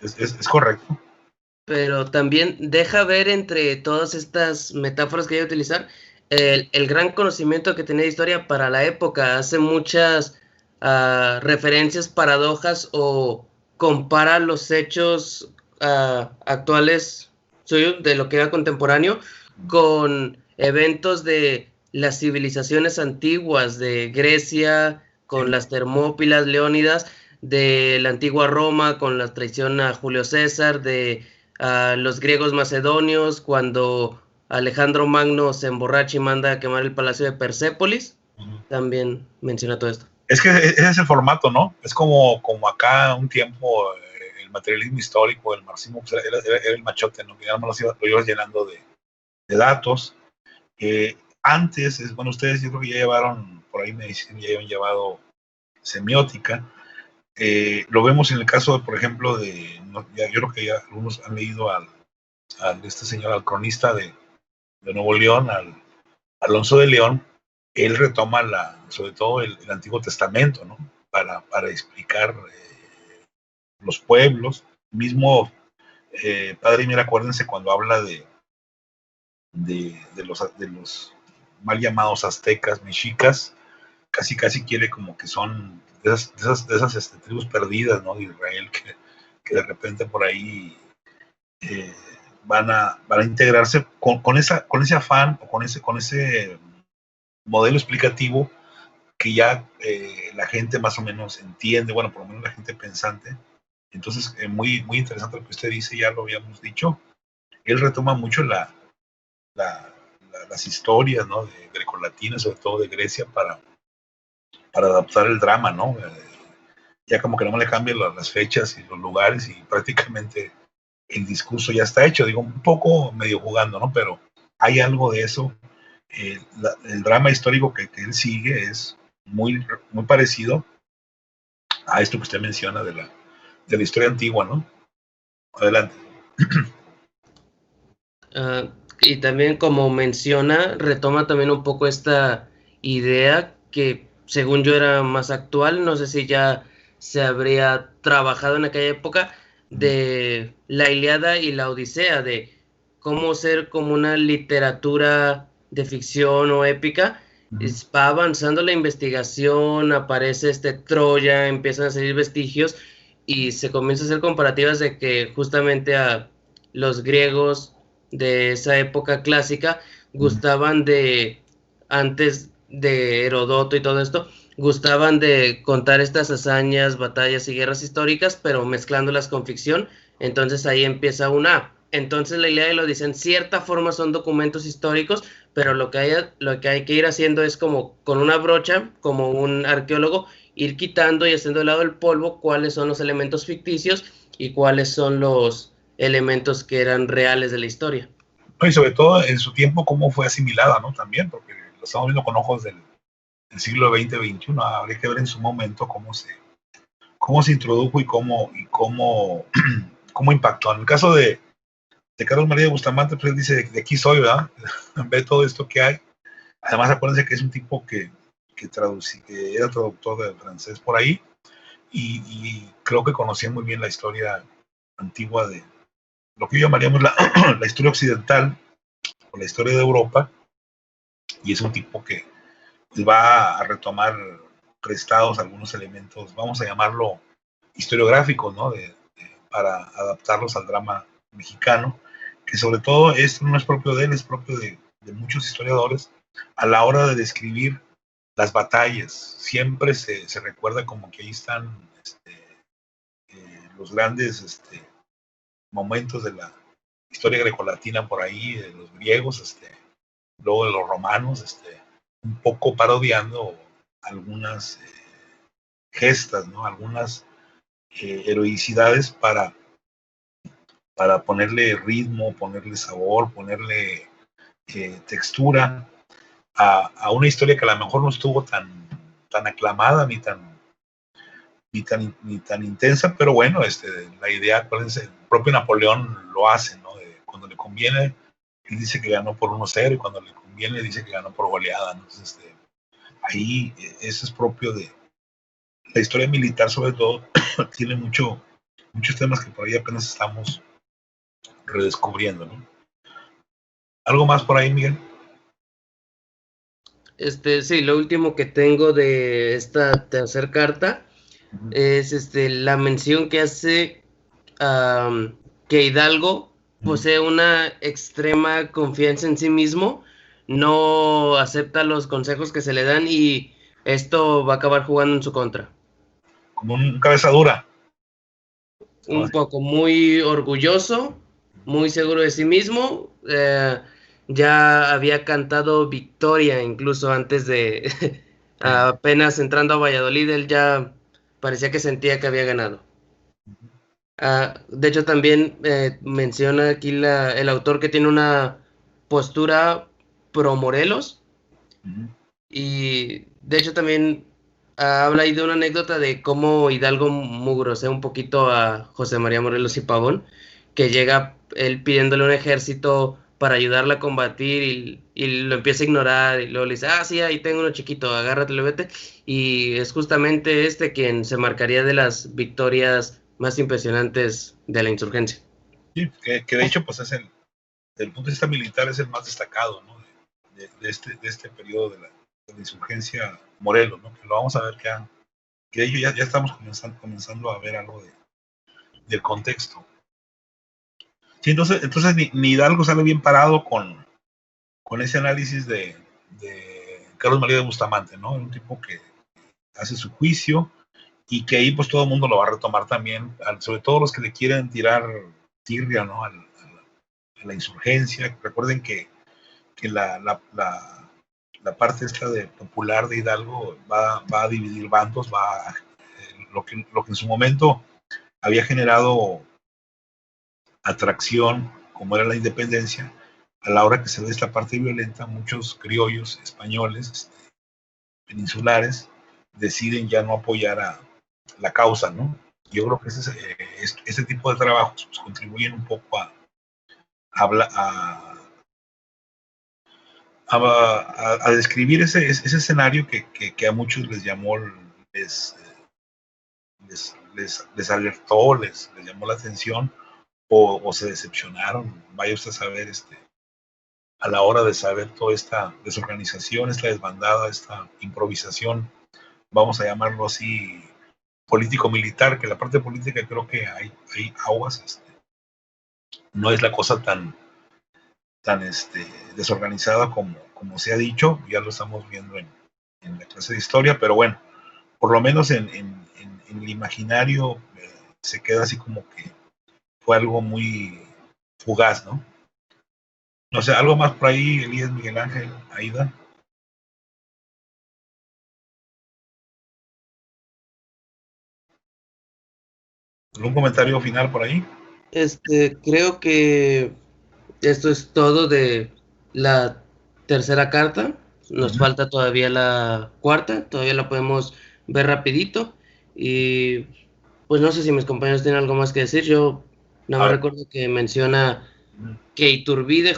Es correcto. Pero también deja ver entre todas estas metáforas que voy a utilizar el gran conocimiento que tenía de historia para la época. Hace muchas referencias, paradojas, o compara los hechos actuales suyos, de lo que era contemporáneo, con eventos de las civilizaciones antiguas de Grecia, con las Termópilas, Leónidas, de la antigua Roma, con la traición a Julio César, de los griegos macedonios, cuando Alejandro Magno se emborracha y manda a quemar el palacio de Persépolis. También menciona todo esto. Es que ese es el formato, ¿no? Es como acá un tiempo el materialismo histórico, el marxismo, pues era el machote, ¿no? Que ya lo ibas llenando datos. Antes, bueno, ustedes yo creo que ya llevaron, por ahí me dicen, ya habían llevado semiótica. Lo vemos en el caso, por ejemplo, yo creo que ya algunos han leído al este señor, al cronista de Nuevo León, al Alonso de León. Él retoma sobre todo el Antiguo Testamento, ¿no? Para explicar los pueblos. Mismo Padre Mier, acuérdense cuando habla de los mal llamados aztecas, mexicas, casi quiere como que son de esas tribus perdidas, ¿no? De Israel, que de repente por ahí van a integrarse con ese afán o con ese modelo explicativo que ya la gente más o menos entiende, bueno, por lo menos la gente pensante. Entonces, muy interesante lo que usted dice, ya lo habíamos dicho. Él retoma mucho las historias, ¿no? De grecolatinas, sobre todo de Grecia, para adaptar el drama, ¿no? Ya como que no le cambian las fechas y los lugares y prácticamente el discurso ya está hecho, digo, un poco medio jugando, ¿no? Pero hay algo de eso. El drama histórico que él sigue es muy parecido a esto que usted menciona de la historia antigua, ¿no? Adelante. Y también, como menciona, retoma también un poco esta idea que según yo era más actual, no sé si ya se habría trabajado en aquella época, de la Ilíada y la Odisea, de cómo ser como una literatura de ficción o épica. Va avanzando la investigación, aparece Troya, empiezan a salir vestigios y se comienza a hacer comparativas de que justamente a los griegos de esa época clásica gustaban de, antes de Herodoto y todo esto, gustaban de contar estas hazañas, batallas y guerras históricas, pero mezclándolas con ficción. Entonces ahí empieza entonces la Ilíada y la Odisea en cierta forma son documentos históricos, pero lo que hay que ir haciendo es como con una brocha, como un arqueólogo, ir quitando y haciendo de lado el polvo cuáles son los elementos ficticios y cuáles son los elementos que eran reales de la historia. Y sobre todo en su tiempo cómo fue asimilada, ¿no? También, porque lo estamos viendo con ojos del siglo XX, XXI. Habría que ver en su momento cómo se introdujo y cómo impactó. En el caso de Carlos María de Bustamante, pues él dice, de aquí soy, ¿verdad? Ve todo esto que hay. Además, acuérdense que es un tipo que era traductor de francés por ahí, y creo que conocía muy bien la historia antigua de lo que llamaríamos la historia occidental o la historia de Europa, y es un tipo que va a retomar prestados algunos elementos, vamos a llamarlo historiográficos, ¿no? Para adaptarlos al drama mexicano, que sobre todo esto no es propio de él, es propio de muchos historiadores. A la hora de describir las batallas, siempre se recuerda como que ahí están los grandes momentos de la historia grecolatina por ahí, de los griegos, luego de los romanos, un poco parodiando algunas gestas, ¿no? Algunas heroicidades para ponerle ritmo, ponerle sabor, ponerle textura a una historia que a lo mejor no estuvo tan aclamada ni tan intensa, pero bueno, la idea, acuérdense, el propio Napoleón lo hace, ¿no? Cuando le conviene, él dice que ganó por 1-0 y cuando le conviene dice que ganó por goleada, ¿no? Entonces, ahí eso es propio de la historia militar, sobre todo. Tiene muchos temas que por ahí apenas estamos redescubriendo, ¿no? ¿Algo más por ahí, Miguel? Sí, lo último que tengo de esta tercera carta es la mención que hace que Hidalgo posee una extrema confianza en sí mismo, no acepta los consejos que se le dan y esto va a acabar jugando en su contra. Como un cabeza dura. Un poco muy orgulloso, muy seguro de sí mismo. Ya había cantado victoria incluso antes de apenas entrando a Valladolid, él ya parecía que sentía que había ganado. De hecho, también menciona aquí el autor que tiene una postura pro Morelos. Ujú. Y de hecho también habla ahí de una anécdota de cómo Hidalgo mugrosea un poquito a José María Morelos y Pavón, que llega él pidiéndole un ejército para ayudarla a combatir y lo empieza a ignorar y luego le dice, ah, sí, ahí tengo uno chiquito, agárratelo, vete. Y es justamente este quien se marcaría de las victorias más impresionantes de la insurgencia. Sí, que de hecho, pues es desde el punto de vista militar, es el más destacado, ¿no? De este periodo de la insurgencia Morelos, ¿no? Que lo vamos a ver que de hecho ya estamos comenzando a ver algo del contexto. Sí, entonces ni Hidalgo sale bien parado con ese análisis de Carlos María de Bustamante, ¿no? Un tipo que hace su juicio y que ahí pues todo el mundo lo va a retomar también, sobre todo los que le quieren tirar tirria, ¿no? A la insurgencia. Recuerden que la parte esta de popular de Hidalgo va a dividir bandos, lo que en su momento había generado atracción, como era la independencia, a la hora que se ve esta parte violenta, muchos criollos españoles, peninsulares, deciden ya no apoyar a la causa, ¿no? Yo creo que ese tipo de trabajos pues, contribuyen un poco a describir ese escenario que a muchos les llamó, les alertó, les llamó la atención o se decepcionaron. Vaya usted a saber, a la hora de saber toda esta desorganización, esta desbandada, esta improvisación, vamos a llamarlo así, político-militar, que la parte política creo que hay aguas, no es la cosa tan desorganizada como se ha dicho, ya lo estamos viendo en la clase de historia, pero bueno, por lo menos en el imaginario se queda así como que fue algo muy fugaz, ¿no? No sé, algo más por ahí, Elías, Miguel Ángel, Aida. ¿Algún comentario final por ahí? Creo que esto es todo de la tercera carta. Nos falta todavía la cuarta, todavía la podemos ver rapidito. Y pues no sé si mis compañeros tienen algo más que decir. Yo nada más recuerdo que menciona que Iturbide,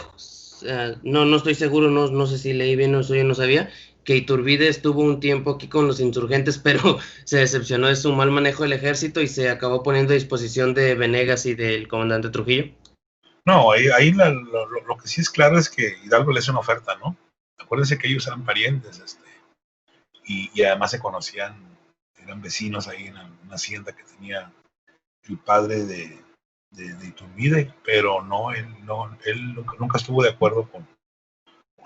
no estoy seguro, no sé si leí bien o yo no sabía, que Iturbide estuvo un tiempo aquí con los insurgentes, pero se decepcionó de su mal manejo del ejército y se acabó poniendo a disposición de Venegas y del comandante Trujillo. No, ahí lo que sí es claro es que Hidalgo le hace una oferta, ¿no? Acuérdense que ellos eran parientes, y además se conocían, eran vecinos ahí en una hacienda que tenía el padre de Iturbide, pero él nunca estuvo de acuerdo con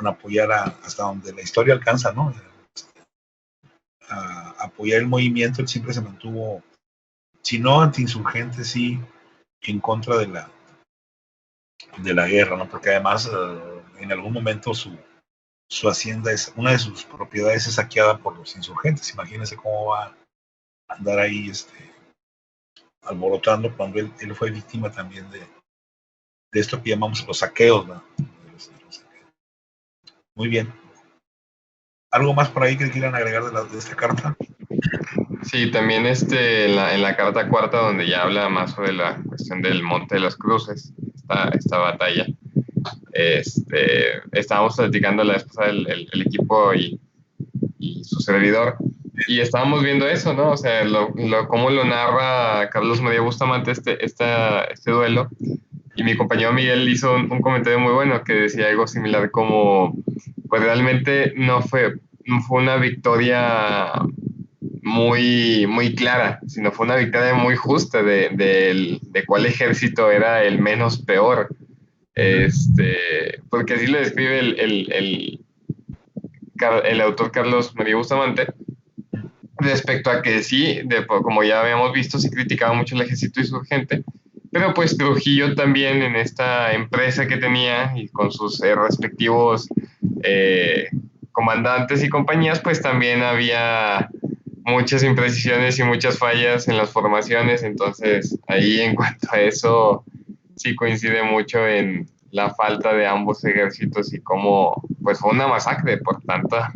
apoyar hasta donde la historia alcanza, ¿no? A apoyar el movimiento. Él siempre se mantuvo, si no antiinsurgente, sí en contra de la guerra, ¿no? Porque además en algún momento su hacienda, una de sus propiedades es saqueada por los insurgentes. Imagínense cómo va a andar ahí alborotando cuando él fue víctima también de esto que llamamos los saqueos, ¿no? Muy bien. ¿Algo más por ahí que quieran agregar de esta carta? Sí, también en la carta cuarta, donde ya habla más sobre la cuestión del Monte de las Cruces, esta batalla. Estábamos platicando la vez pasada el equipo y su servidor, y estábamos viendo eso, ¿no? O sea, cómo lo narra Carlos María Bustamante este duelo, y mi compañero Miguel hizo un comentario muy bueno que decía algo similar como, pues realmente no fue una victoria muy, muy clara, sino fue una victoria muy justa de cuál ejército era el menos peor. Porque así lo describe el autor Carlos María Bustamante, respecto a que sí, como ya habíamos visto, sí criticaba mucho el ejército insurgente, pero pues Trujillo también, en esta empresa que tenía y con sus respectivos comandantes y compañías, pues también había muchas imprecisiones y muchas fallas en las formaciones. Entonces ahí, en cuanto a eso, sí coincide mucho en la falta de ambos ejércitos y cómo pues fue una masacre por tanta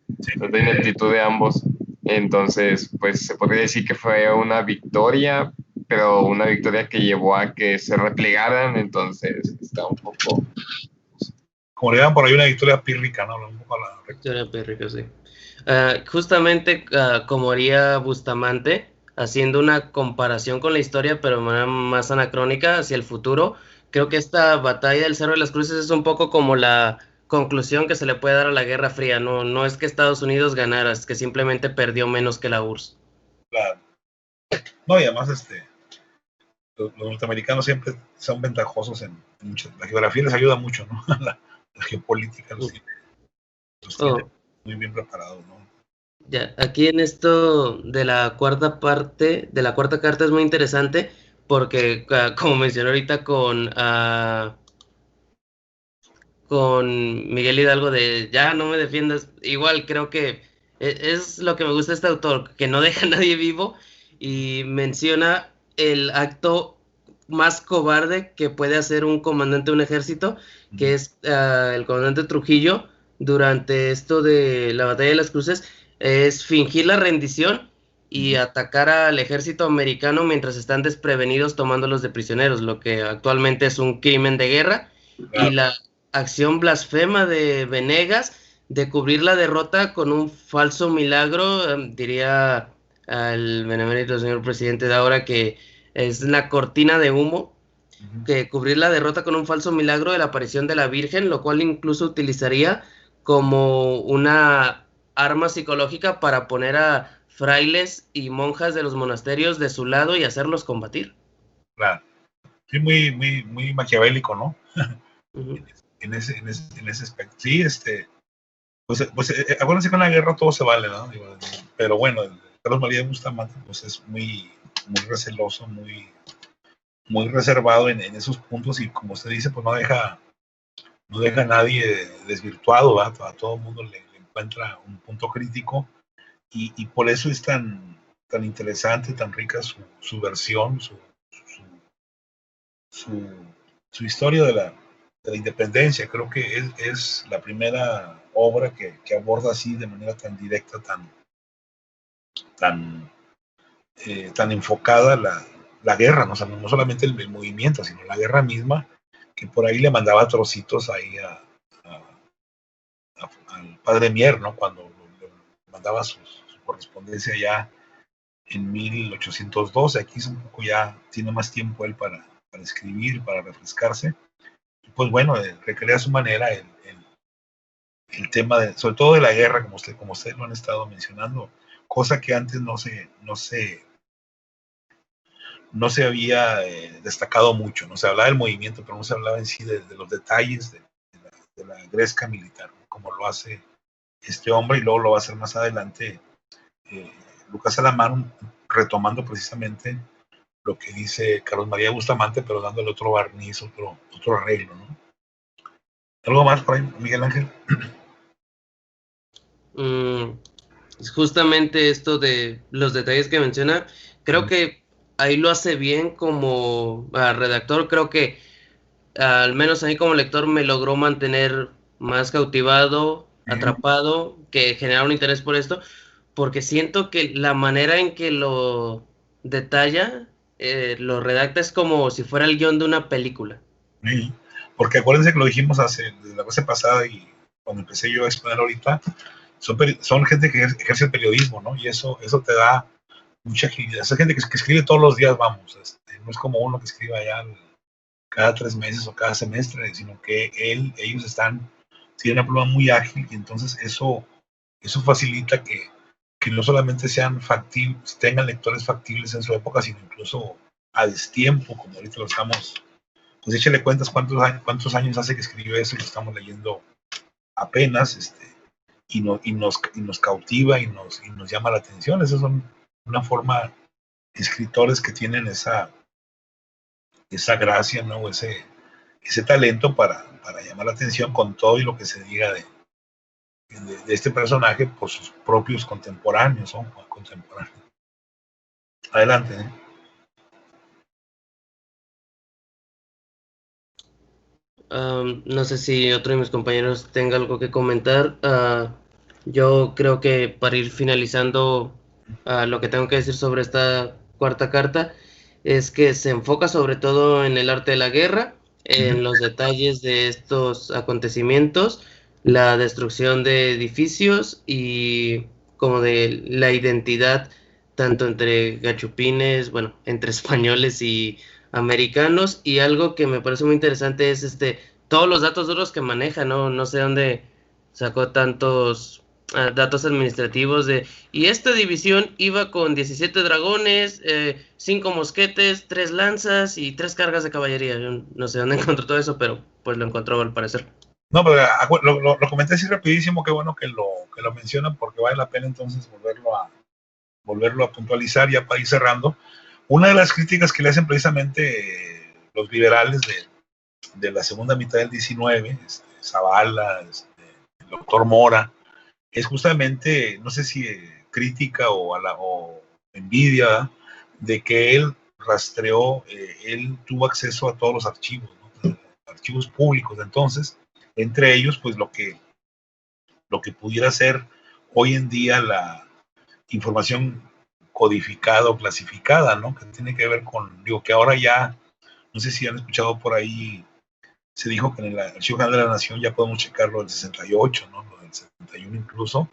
ineptitud de ambos. Entonces, pues se podría decir que fue una victoria, pero una victoria que llevó a que se replegaran, entonces está un poco... Como le llaman por ahí, una victoria pírrica, ¿no? Un poco la... Victoria pírrica, sí. Justamente como haría Bustamante, haciendo una comparación con la historia, pero de manera más anacrónica hacia el futuro, creo que esta batalla del Cerro de las Cruces es un poco como la conclusión que se le puede dar a la Guerra Fría. No es que Estados Unidos ganara, es que simplemente perdió menos que la URSS. Claro. No, y además los norteamericanos siempre son ventajosos en muchas... La geografía les ayuda mucho, ¿no? la geopolítica los tiene muy bien preparados, ¿no? Ya, aquí en esto de la cuarta parte, de la cuarta carta es muy interesante porque, como mencioné ahorita con Miguel Hidalgo de ya no me defiendas, igual creo que es lo que me gusta de este autor, que no deja a nadie vivo y menciona el acto más cobarde que puede hacer un comandante de un ejército, que es el comandante Trujillo durante esto de la batalla de las Cruces, es fingir la rendición y atacar al ejército americano mientras están desprevenidos tomándolos de prisioneros, lo que actualmente es un crimen de guerra. Claro. Y la acción blasfema de Venegas de cubrir la derrota con un falso milagro, diría al benemérito señor presidente de ahora que es la cortina de humo, que cubrir la derrota con un falso milagro de la aparición de la Virgen, lo cual incluso utilizaría como una arma psicológica para poner a frailes y monjas de los monasterios de su lado y hacerlos combatir. Claro. Sí, muy maquiavélico, ¿no? Uh-huh. En ese aspecto. Sí, pues acuérdense que en la guerra todo se vale, ¿no? Pero bueno, Carlos María de Bustamante pues es muy receloso, muy reservado en esos puntos y como usted dice, pues no deja a nadie desvirtuado, ¿verdad? A todo el mundo le encuentra un punto crítico y por eso es tan interesante, tan rica su versión, su historia de la independencia. Creo que es la primera obra que aborda así de manera tan directa, tan enfocada la guerra, ¿no? O sea, no solamente el movimiento, sino la guerra misma, que por ahí le mandaba trocitos ahí al padre Mier, ¿no? Cuando le mandaba su correspondencia ya en 1812. Aquí es un poco ya, tiene más tiempo él para escribir, para refrescarse. Y pues bueno, recrea a su manera el tema, sobre todo de la guerra, como ustedes lo han estado mencionando, cosa que antes no se había destacado mucho, no se hablaba del movimiento, pero no se hablaba en sí de los detalles de la gresca militar, ¿no? Como lo hace este hombre y luego lo va a hacer más adelante Lucas Alamán, retomando precisamente lo que dice Carlos María Bustamante, pero dándole otro barniz, otro arreglo, ¿no? ¿Algo más por ahí, Miguel Ángel? Justamente esto de los detalles que menciona, creo que ahí lo hace bien como redactor. Creo que al menos a mí como lector me logró mantener más cautivado, atrapado, que generar un interés por esto, porque siento que la manera en que lo detalla, lo redacta es como si fuera el guión de una película. Sí, porque acuérdense que lo dijimos la vez pasada y cuando empecé yo a exponer ahorita, son gente que ejerce el periodismo, ¿no? Y eso te da mucha agilidad. Esa gente que escribe todos los días, vamos, no es como uno que escribe allá cada 3 meses o cada semestre, sino que ellos tienen una pluma muy ágil y entonces eso facilita que no solamente sean factibles, tengan lectores factibles en su época, sino incluso a destiempo, como ahorita lo estamos, pues échale cuentas cuántos años hace que escribió eso y lo estamos leyendo apenas, y nos cautiva y nos llama la atención. Esas son una forma escritores que tienen esa gracia, ¿no? Ese talento para llamar la atención con todo y lo que se diga de este personaje por sus propios contemporáneos, ¿no? Contemporáneos. Adelante, No sé si otro de mis compañeros tenga algo que comentar. Yo creo que para ir finalizando, lo que tengo que decir sobre esta cuarta carta es que se enfoca sobre todo en el arte de la guerra, en los detalles de estos acontecimientos, la destrucción de edificios y como de la identidad tanto entre gachupines, bueno, entre españoles y americanos. Y algo que me parece muy interesante es todos los datos duros que maneja, ¿no? No sé dónde sacó tantos datos administrativos y esta división iba con 17 dragones, 5 mosquetes, 3 lanzas y 3 cargas de caballería. Yo no sé dónde encontró todo eso, pero pues lo encontró al parecer. No, pero lo comenté así rapidísimo, qué bueno que lo mencionan, porque vale la pena entonces volverlo a puntualizar ya para ir cerrando. Una de las críticas que le hacen precisamente los liberales de la segunda mitad del 19, Zavala, el doctor Mora, es justamente, no sé si crítica o envidia de que él rastreó, él tuvo acceso a todos los archivos, ¿no? Archivos públicos. Entonces, entre ellos, pues lo que pudiera ser hoy en día la información codificada o clasificada, ¿no? Que tiene que ver con, digo, que ahora ya, no sé si han escuchado por ahí, se dijo que en el Archivo General de la Nación ya podemos checar lo del 68, ¿no? Lo del 71 incluso.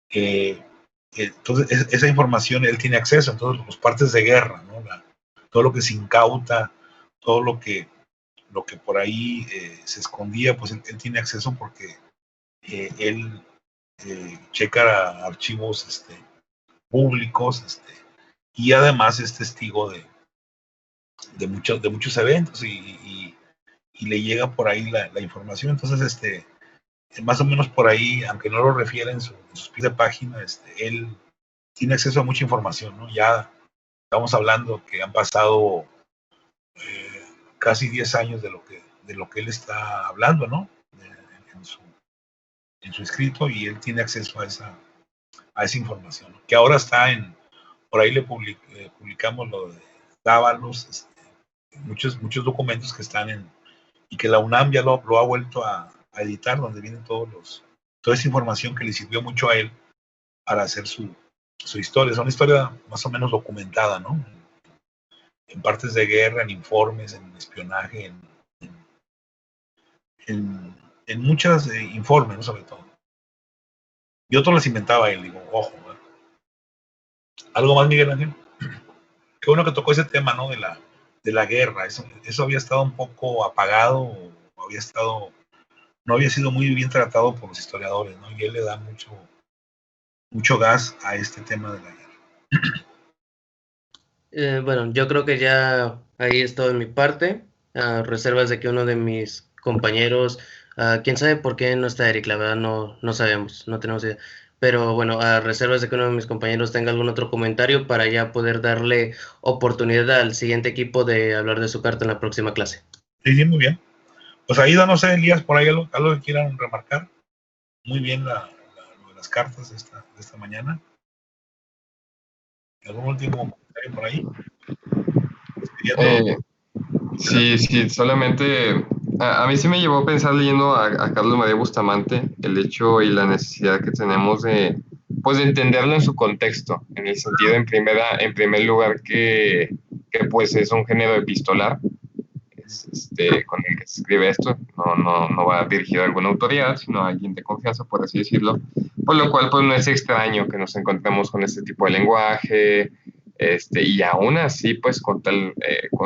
Entonces, esa información él tiene acceso, entonces los partes de guerra, ¿no? Todo lo que se incauta, todo lo que por ahí se escondía, pues él tiene acceso porque él checa archivos públicos, y además es testigo de muchos eventos y le llega por ahí la información. Entonces, más o menos por ahí, aunque no lo refiere en sus pies de página, él tiene acceso a mucha información, ¿no? Ya estamos hablando que han pasado casi 10 años de lo que él está hablando, ¿no? En su escrito, y él tiene acceso a esa información, ¿no? Que ahora está por ahí le publicamos lo de Dávalos, muchos documentos que están y que la UNAM ya lo ha vuelto a editar, donde vienen toda esa información que le sirvió mucho a él para hacer su historia. Es una historia más o menos documentada, ¿no? En partes de guerra, en informes, en espionaje, en muchos informes, ¿no? Sobre todo. Y otros las inventaba él, digo, ojo, ¿verdad? ¿Algo más, Miguel Ángel? Qué bueno que tocó ese tema, ¿no? De la guerra. Eso había estado un poco apagado, o no había sido muy bien tratado por los historiadores, ¿no? Y él le da mucho gas a este tema de la guerra. Bueno, yo creo que ya ahí es todo de mi parte. Reservas de que uno de mis compañeros, quién sabe por qué no está Eric, la verdad no sabemos, no tenemos idea. Pero bueno, a reservas de que uno de mis compañeros tenga algún otro comentario para ya poder darle oportunidad al siguiente equipo de hablar de su carta en la próxima clase. Sí, muy bien. Pues ahí, no sé, Elías, por ahí algo que quieran remarcar. Muy bien lo de las cartas de esta mañana. ¿Algún último comentario por ahí? Sí, solamente a mí se me llevó a pensar leyendo a Carlos María Bustamante el hecho y la necesidad que tenemos de entenderlo en su contexto, en el sentido en primer lugar que pues es un género epistolar, con el que se escribe esto, no va dirigido a alguna autoridad, sino a alguien de confianza, por así decirlo, por lo cual pues no es extraño que nos encontremos con este tipo de lenguaje, y aún así pues con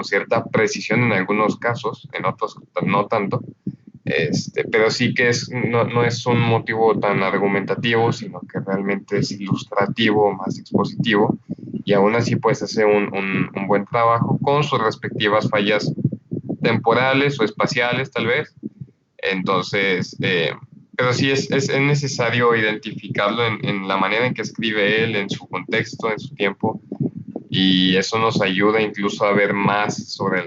cierta precisión en algunos casos, en otros no tanto, pero sí que no es un motivo tan argumentativo, sino que realmente es ilustrativo, más expositivo, y aún así pues hace un buen trabajo con sus respectivas fallas temporales o espaciales tal vez. Entonces, pero sí es necesario identificarlo en la manera en que escribe él, en su contexto, en su tiempo, y eso nos ayuda incluso a ver más sobre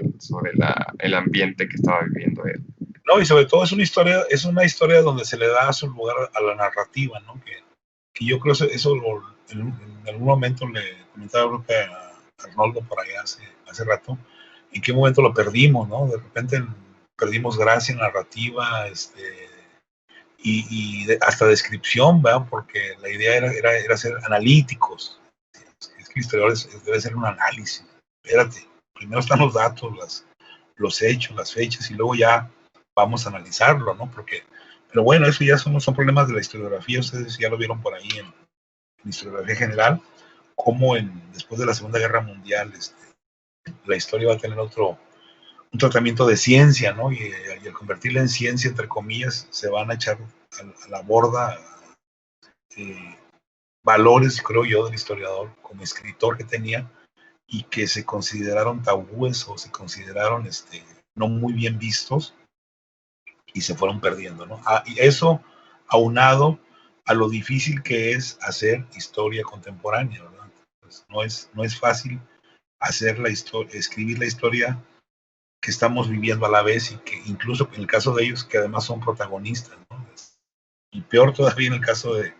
el ambiente que estaba viviendo él. No, y sobre todo es una historia donde se le da su lugar a la narrativa, ¿no? Que yo creo que eso en algún momento le comentaba a Arnoldo por allá hace rato, en qué momento lo perdimos, ¿no? De repente perdimos gracia narrativa, hasta descripción, ¿verdad? Porque la idea era ser analíticos. Es que historiadores debe ser un análisis. Espérate, primero están los datos, los hechos, las fechas, y luego ya vamos a analizarlo, ¿no? Pero bueno, eso ya son problemas de la historiografía, ustedes ya lo vieron por ahí en historiografía general, cómo después de la Segunda Guerra Mundial la historia va a tener un tratamiento de ciencia, ¿no? Y al convertirla en ciencia, entre comillas, se van a echar a la borda valores, creo yo, del historiador como escritor que tenía, y que se consideraron tabúes o se consideraron no muy bien vistos, y se fueron perdiendo, ¿no? Y eso aunado a lo difícil que es hacer historia contemporánea, ¿verdad? Pues no es fácil hacer escribir la historia que estamos viviendo a la vez, y que incluso en el caso de ellos, que además son protagonistas, ¿no? Y peor todavía en el caso de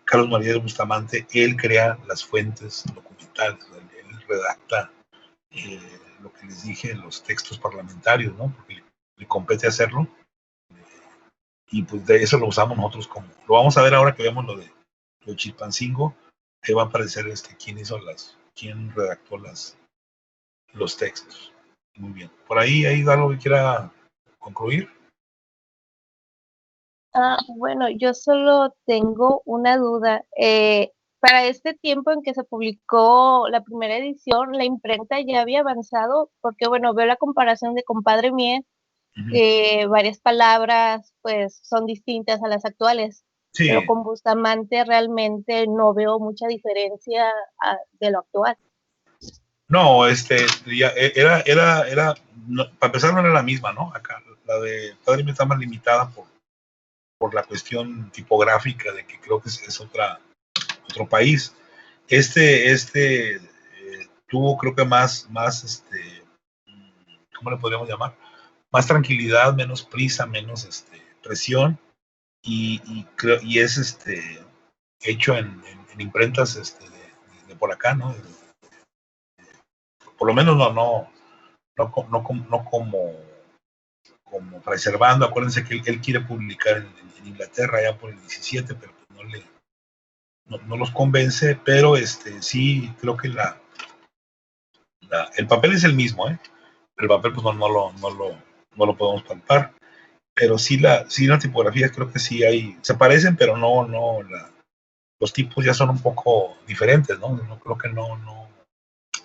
Carlos María de Bustamante, él crea las fuentes documentales, él redacta lo que les dije, los textos parlamentarios, ¿no? Porque le compete hacerlo, y pues de eso lo usamos nosotros lo vamos a ver ahora que veamos lo de Chilpancingo, que va a aparecer quién redactó los textos. Muy bien. ¿Por ahí hay algo que quiera concluir? Bueno, yo solo tengo una duda. Para este tiempo en que se publicó la primera edición, ¿la imprenta ya había avanzado? Porque, bueno, veo la comparación de Compadre Mier, que varias palabras, pues, son distintas a las actuales. Sí. Pero con Bustamante realmente no veo mucha diferencia de lo actual. No, ya para empezar no era la misma, ¿no? Acá, la de Padre Mier está más limitada por la cuestión tipográfica de que creo que es otro país. Tuvo creo que más ¿cómo le podríamos llamar? Más tranquilidad, menos prisa, menos presión, y es hecho en imprentas de por acá, ¿no? Por lo menos no como preservando. Acuérdense que él quiere publicar en Inglaterra ya por el 17, pero no los convence, pero sí creo que el papel es el mismo, ¿eh? El papel pues no lo podemos palpar, pero sí la tipografía creo que sí se parecen, pero los tipos ya son un poco diferentes, ¿no? No creo que no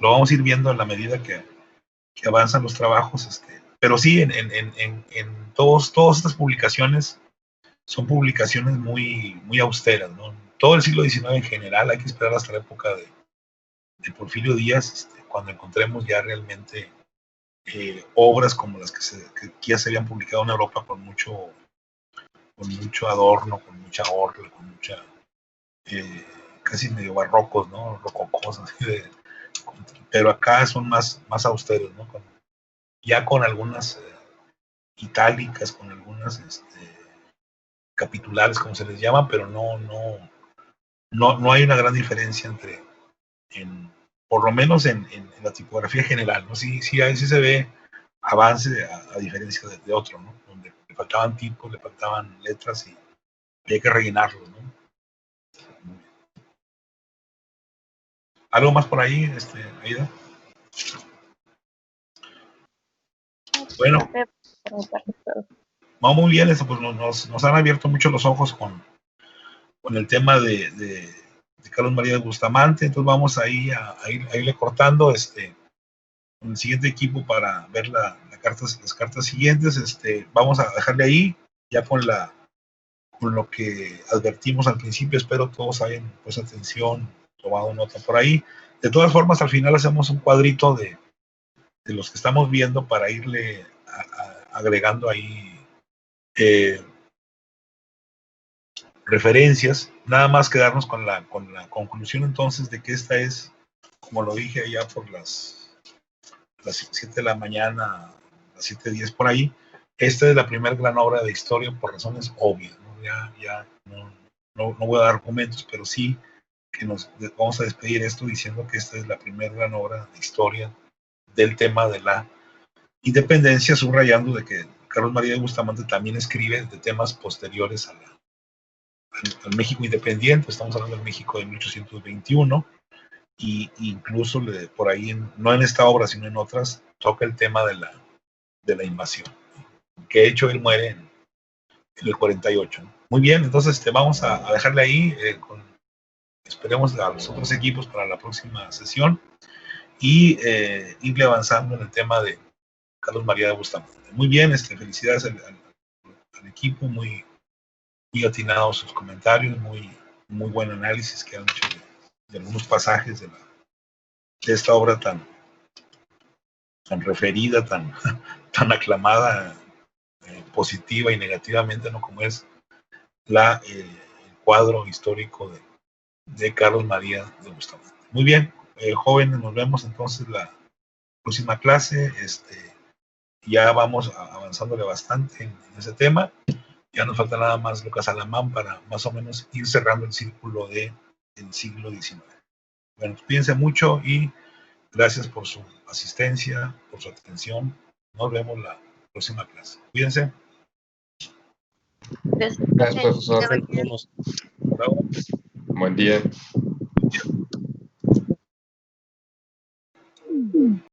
lo vamos a ir viendo en la medida que avanzan los trabajos, pero sí en todas estas publicaciones son publicaciones muy, muy austeras, ¿no? Todo el siglo XIX en general, hay que esperar hasta la época de Porfirio Díaz, cuando encontremos ya realmente obras como las que ya se habían publicado en Europa con mucho adorno, con mucha orla, con mucha casi medio barrocos, ¿no? Rococos, así pero acá son más austeros, ¿no? Ya con algunas itálicas, con algunas capitulares, como se les llama, pero no hay una gran diferencia por lo menos en la tipografía general, ¿no? Sí se ve avance a diferencia de otro, ¿no? Donde le faltaban tipos, le faltaban letras y había que rellenarlos, ¿no? ¿Algo más por ahí, Aida? Bueno, va muy bien eso, pues nos han abierto mucho los ojos con el tema de Carlos María de Bustamante. Entonces vamos a irle cortando con el siguiente equipo para ver las cartas siguientes. Vamos a dejarle ahí ya con lo que advertimos al principio. Espero todos hayan puesto atención, tomado nota por ahí. De todas formas, al final hacemos un cuadrito de los que estamos viendo para irle agregando ahí referencias. Nada más quedarnos con la conclusión entonces de que esta es, como lo dije allá por las 7 de la mañana, las 7:10 por ahí, esta es la primera gran obra de historia por razones obvias, ¿no? Ya no voy a dar argumentos, pero sí que nos vamos a despedir esto diciendo que esta es la primera gran obra de historia del tema de la independencia, subrayando de que Carlos María de Bustamante también escribe de temas posteriores al México independiente. Estamos hablando del México de 1821, y incluso por ahí, no en esta obra, sino en otras, toca el tema de la invasión, que de hecho él muere en el 48. Muy bien, entonces vamos a dejarle ahí, esperemos a los otros equipos para la próxima sesión, y irle avanzando en el tema de Carlos María de Bustamante. Muy bien, felicidades al equipo, muy atinados sus comentarios, muy buen análisis que han hecho de algunos pasajes de esta obra tan referida, tan aclamada, positiva y negativamente, ¿no? Como es el cuadro histórico de Carlos María de Bustamante. Muy bien, jóvenes, nos vemos entonces la próxima clase. Ya vamos avanzándole bastante en ese tema. Ya nos falta nada más Lucas Alamán para más o menos ir cerrando el círculo del siglo XIX. Bueno, cuídense mucho y gracias por su asistencia, por su atención. Nos vemos la próxima clase. Cuídense. Gracias, profesor. Nos vemos. Bravo. Buen día.